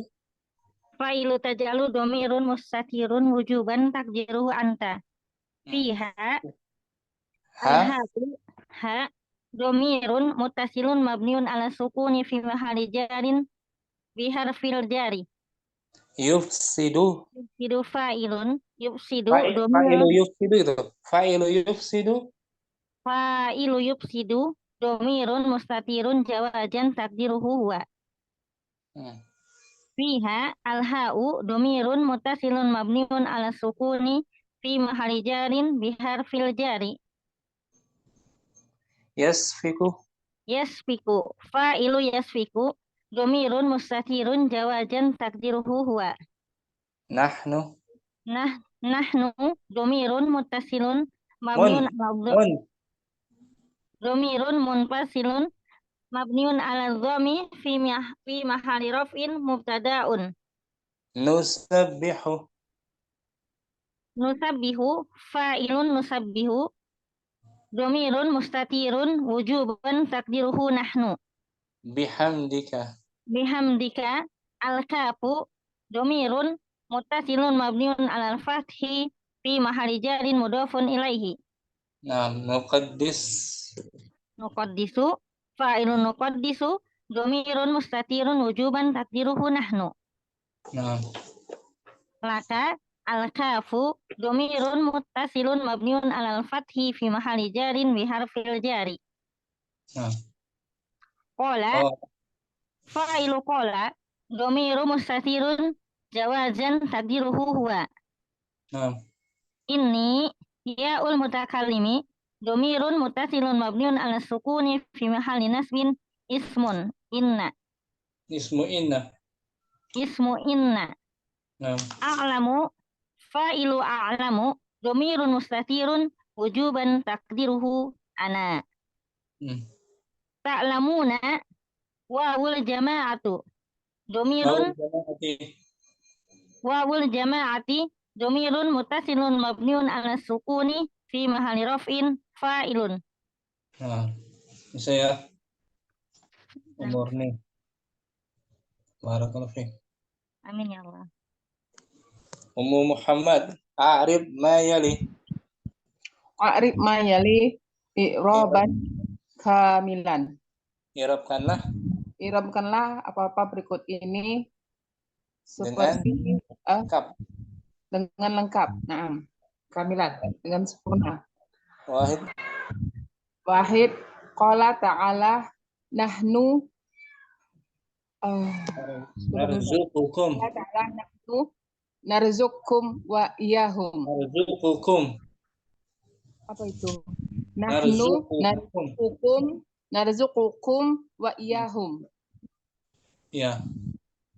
Fa'ilu taj'alu domirun mustatirun wujuban takdiruhu anta. Fiha. Ha. Domirun mutasilun mabniun ala sukuni fi mahali jarin biharfil jari. Yufsidu. Yufsidu fa'ilun. Yufsidu Fa'ilu domirun. yufsidu itu. Fa'ilu yufsidu. Fa'ilu yufsidu domirun mustatirun jawajan takdiruhu huwa. Fiha al-ha'u domirun mutasilun mabniun ala sukuni fi mahali jarin biharfil jari. Yasfiku. Yasfiku. Fa'ilu yasfiku domirun mustatirun jawajan takdiruhu huwa. Nahnu. Nahnu domirun mutasilun mabniun ala domirun munfasilun mabniun ala dhammi fi mahali raf'in mubtada'un. Nusabbihu. Nusabbihu fa'ilun nusabbihu domirun mustatirun wujuban takdiruhu nahnu. Bihamdika. Bihamdika al-kafu domirun muttasilun mabniun ala al-fathi fi mahali jarin mudhafun ilaihi. Nah, nuqaddis. Nuqaddisu fa'ilun nuqaddisu domirun mustatirun wujuban takdiruhu nahnu. Nah. Laka al-kafu domirun muttasilun mabniun ala al-fathi fi mahali jarin biharfil jari. Nah. Qala fa'ilu qala domiru mustatirun jawazan takdiruhu huwa. Nah. Inni ya'ul mutakallimi domirun muttasilun mabniun ala sukuni fi mahali nasbin ismun inna. Ismu inna. Ismu inna. Nah. A'lamu fa'ilu a'lamu domirun mustatirun wujuban takdiruhu ana. Ta'lamuna wawul jama'atu domirun wawul jama'ati domirun mutasilun mabniun ala sukuni fi mahali raf'in fa'ilun. Nah, bisa ya. Umurni. Barakallahu fiik. Amin ya Allah. Ummu Muhammad, a'rib ma yali. A'rib ma yali i'raban kamilan. I'rabkanlah apa-apa berikut ini seperti dengan lengkap. Nah, kamilan dengan sempurna. Wahid qala ta'ala nahnu narzuqukum. Ta'ala nahnu narzuqukum wa iyahum. Narzuqukum. Apa itu? Nahnu narzuqukum wa iyahum. Ya.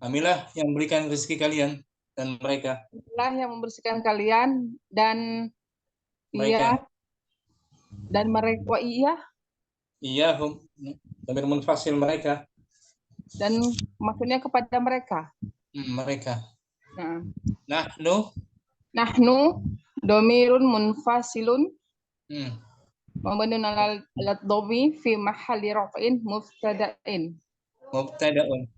Kamilah yang memberikan rezeki kalian dan mereka. Kamilah yang membersihkan kalian dan mereka. Dan mereka iyahum. Dhamir munfasil mereka. Dan maksudnya kepada mereka. Mereka. Nah. Nahnu domirun munfasilun mabniun ala dhammi fi mahalli raf'in mubtada'in. Mubtada'un.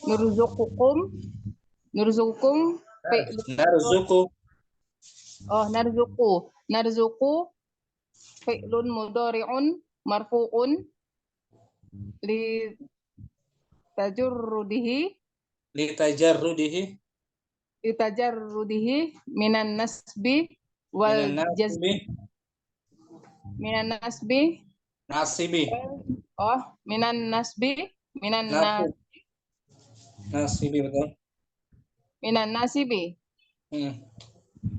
Narzuqukum narzuqu fi'lun mudhari'un marfu'un li tajarrudihi minan nasbi wal jazmi minan nasbi nasibi betul. Minan nasibi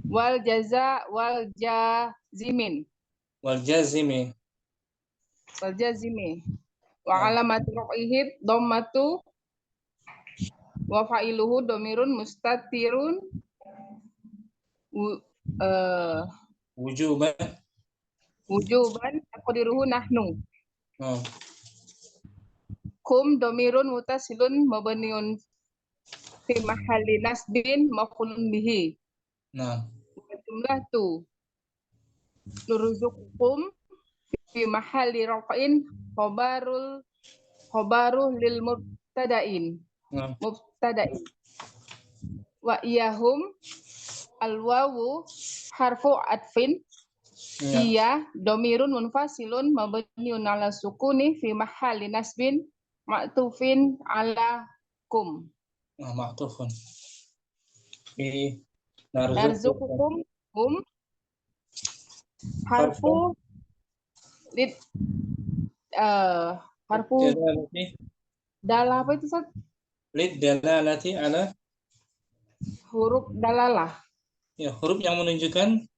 wal jaza wal jazimi wa alamatu raf'ihi dhammatu wa fa'iluhu dhamirun mustatirun wujuban taqdiruhu nahnu. kum domirun mutasilun mabniun fi mahalli nasbin maf'ulun bihi. Nah. Jumlah tu. Nurzuqukum fi mahalli raf'in khobaru lil mubtada'in. Nah. Mubtada'in. Wa iyahum al-wawu harfu atfin. Iya domirun munfasilun mabniun ala sukuni fi mahalli nasbin ma'tufin ala kum. Ma'tufun. Fi Narzuqukum hum harfu lid harfu dalah apa itu Ustaz? Lid dalalati ala Huruf dalalah. ya, huruf yang menunjukkan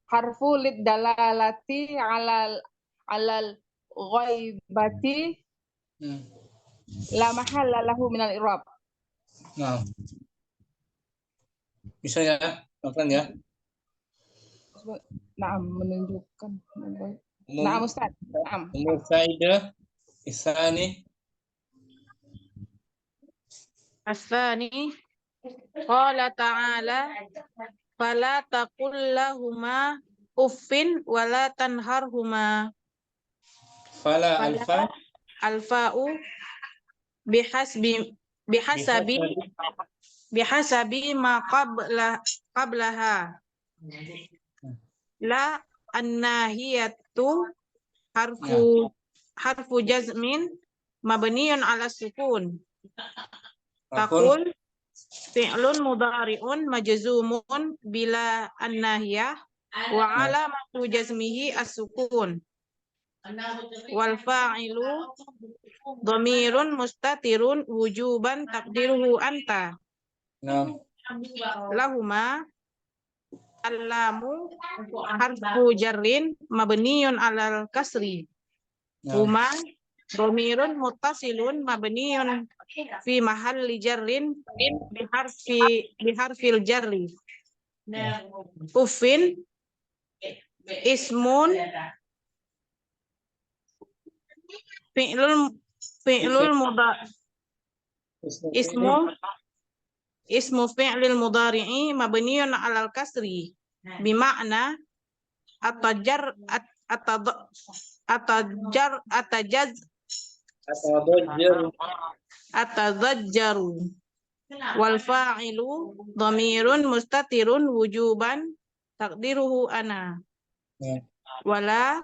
harfu lid dalalati alal ghaibati la mahalla lahu minal i'rab. Nah. Bisa ya, pelan ya. Naam, menunjukkan. Naam Ustaz. Naam. Umur faidah isani. Asani qala ta'ala fala taqul lahuma uffin wala tanharhuma. Fala alfa'u bihasabi ma qablaha. La annahiyatu harfu jazmin mabniun ala sukun. Taqul fi'lun mudhari'un majzumun bila annahiyah wa alamatu jazmihi as-sukun. Wal fa'ilu dhamirun mustatirun wujuban taqdiruhu anta. Lahuma allamu harfu jarrin mabniun alal kasri. Huma dhamirun muttasilun mabniun fi mahalli jarrin biharfil jarri. Uffin ismun fi'lul mudhari ismu fi'lil mudhari'i mabniun 'alal kasri bima'na atadajjaru wal fa'ilu dhamirun mustatirun wujuban taqdiruhu ana. Wala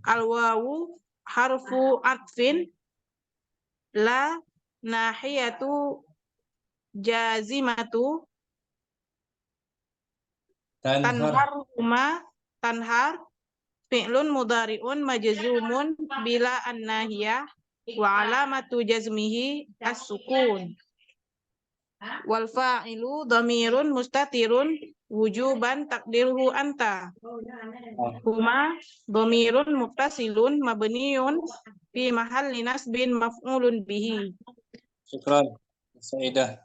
alwawu harfu atfin la nahiyatu jazimatu tanhar fi'lun mudhari'un majzumun bila annahiyah wa alamatu jazmihi as-sukun. Wal fa'ilu dhamirun mustatirun wujuban taqdiruhu anta. Huma dhamirun muttasilun mabniun fi mahalli nasbin maf'ulun bihi. Syukran Saidah.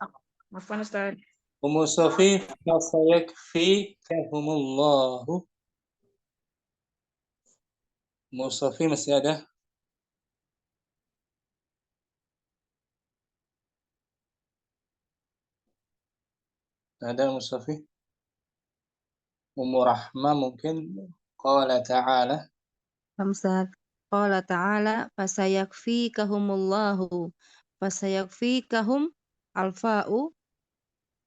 Afwan Ustaz. Ummu Sofi fasayakfikahumullahu. Ummu Sofi masih ada? Ada Ummu Sofi? Ummu Rahma mungkin. Qala ta'ala. Hamzah. Qala ta'ala fasayakfikahumullahu. Fasayakfikahum alfa'u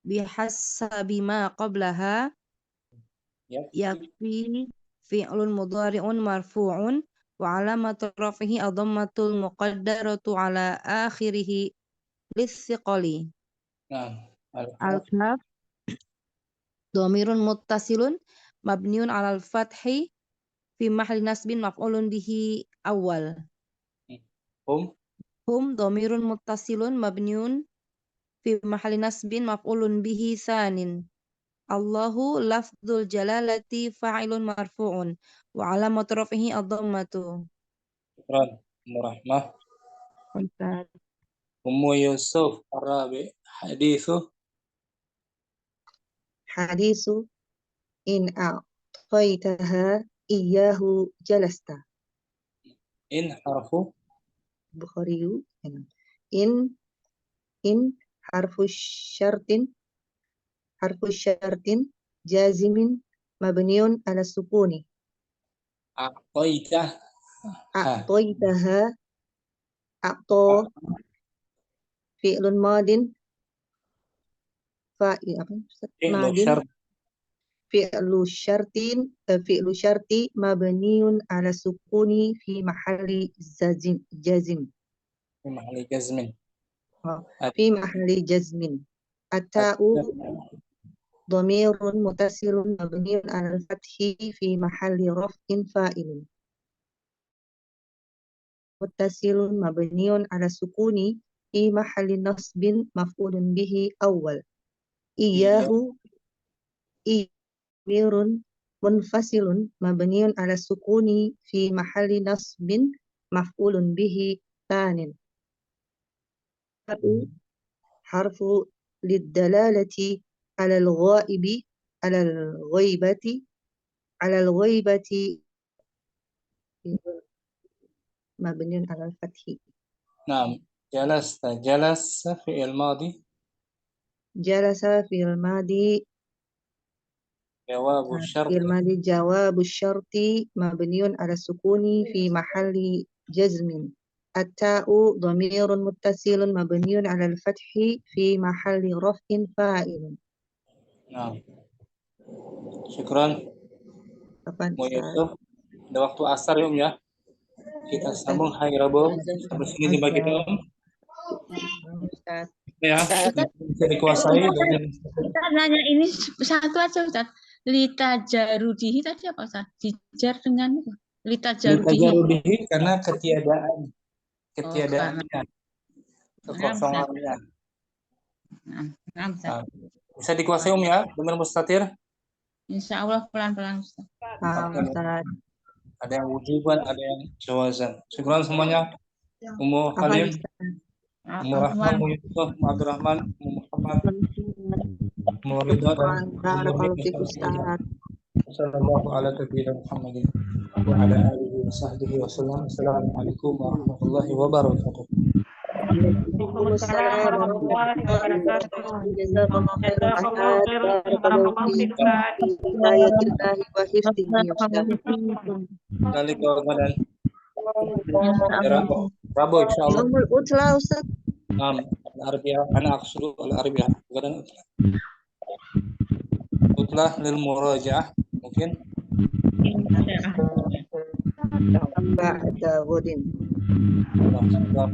bihasabi ma qablaha yakfi fi'lun mudhari'un marfu'un wa alamatu rafihi adhammatul muqaddaratu ala akhirih litsiqali. Al-kaf dhamirun muttasilun mabniun 'alal fathi fi mahalli nasbin maf'ulun bihi awal. Hum dhamirun muttasilun mabniun fi mahalli nasbin maf'ulun bihi tsanin. Allahu lafdzul jalalati fa'ilun marfu'un wa alamatu rafihi ad-dhammatu. Syukran Ummu Rahmah. Ummu Yusuf Arabi hadithu in a'taitaha iyyahu jalasta. In harfu Bukhari. In harfu syartin jazimin mabniun ala sukuni. a'taita A'toitaha a'to fi'lun madin fa'il apa Ustaz? Madin fi'lu syarti mabniun ala sukuni fi mahalli jazim. fi mahalli jazmin. Fi mahalli jazmin. At-ta'u dhamirun mutasilun mabniun ala al-fathi fi mahalli raf'in fa'ilun. Muttasilun mabniun ala sukuni fi mahalli nasbin maf'ulun bihi awal. Iyahu dhamirun munfasilun mabniun ala sukuni fi mahalli nasbin maf'ulun bihi thanin. Harfu lidalalati ala al-ghaibi ala al-ghaibati mabniun ala al-fathi. Naam. Jalasa fi'il madi. Jalasa fi'il madi Jawabu syarti. fi'il madi jawabu syarti mabniun ala sukuni fi mahalli jazmin. At-ta'u dhamirun muttasilun mabniun ala al-fathi fi mahalli raf'in fa'ilun. Naam. Syukran. Kapan Yusuf. Ada waktu asar ya ya. Kita sambung hari Rabu. Sampai sini jumpa kita Ustaz. ya. Bisa dikuasai dengan Kita nanya ini satu aja Ustaz. Lita jarudihi tadi apa Ustaz? Dijar dengan lita jarudihi. karena ketiadaannya, kekosongannya. Nah, bisa dikuasai ya, benar mustatir? Insya Allah pelan-pelan Ustaz. Ustaz. Ada yang wujuban, ada yang jawazan. Syukran semuanya. Ummu Halim, Ummu Rahman, Ummu Yusuf, Ummu Abdurrahman, Ummu Muhammad, Ummu Ridha, dan Barakallahu fiik Ustaz. Sallallahu ala nabiyyina Muhammadin wa ala alihi wa sahbihi wa sallam. Assalamualaikum warahmatullahi wabarakatuh. Waalaikumsalam warahmatullahi wabarakatuh. Jazakallahu khairan Ustaz. Barakallahu fiik. Hidayatillahi wa hifdzihi ya Ustaz. Balik ke Ramadan. Rabu insyaallah. Yaumul utla Ustaz. Naam, al-Arabiyah, ana aqsudu al-Arabiyah. Bukan utlah lil murajaah mungkin. Ba'da ghadin. Nah,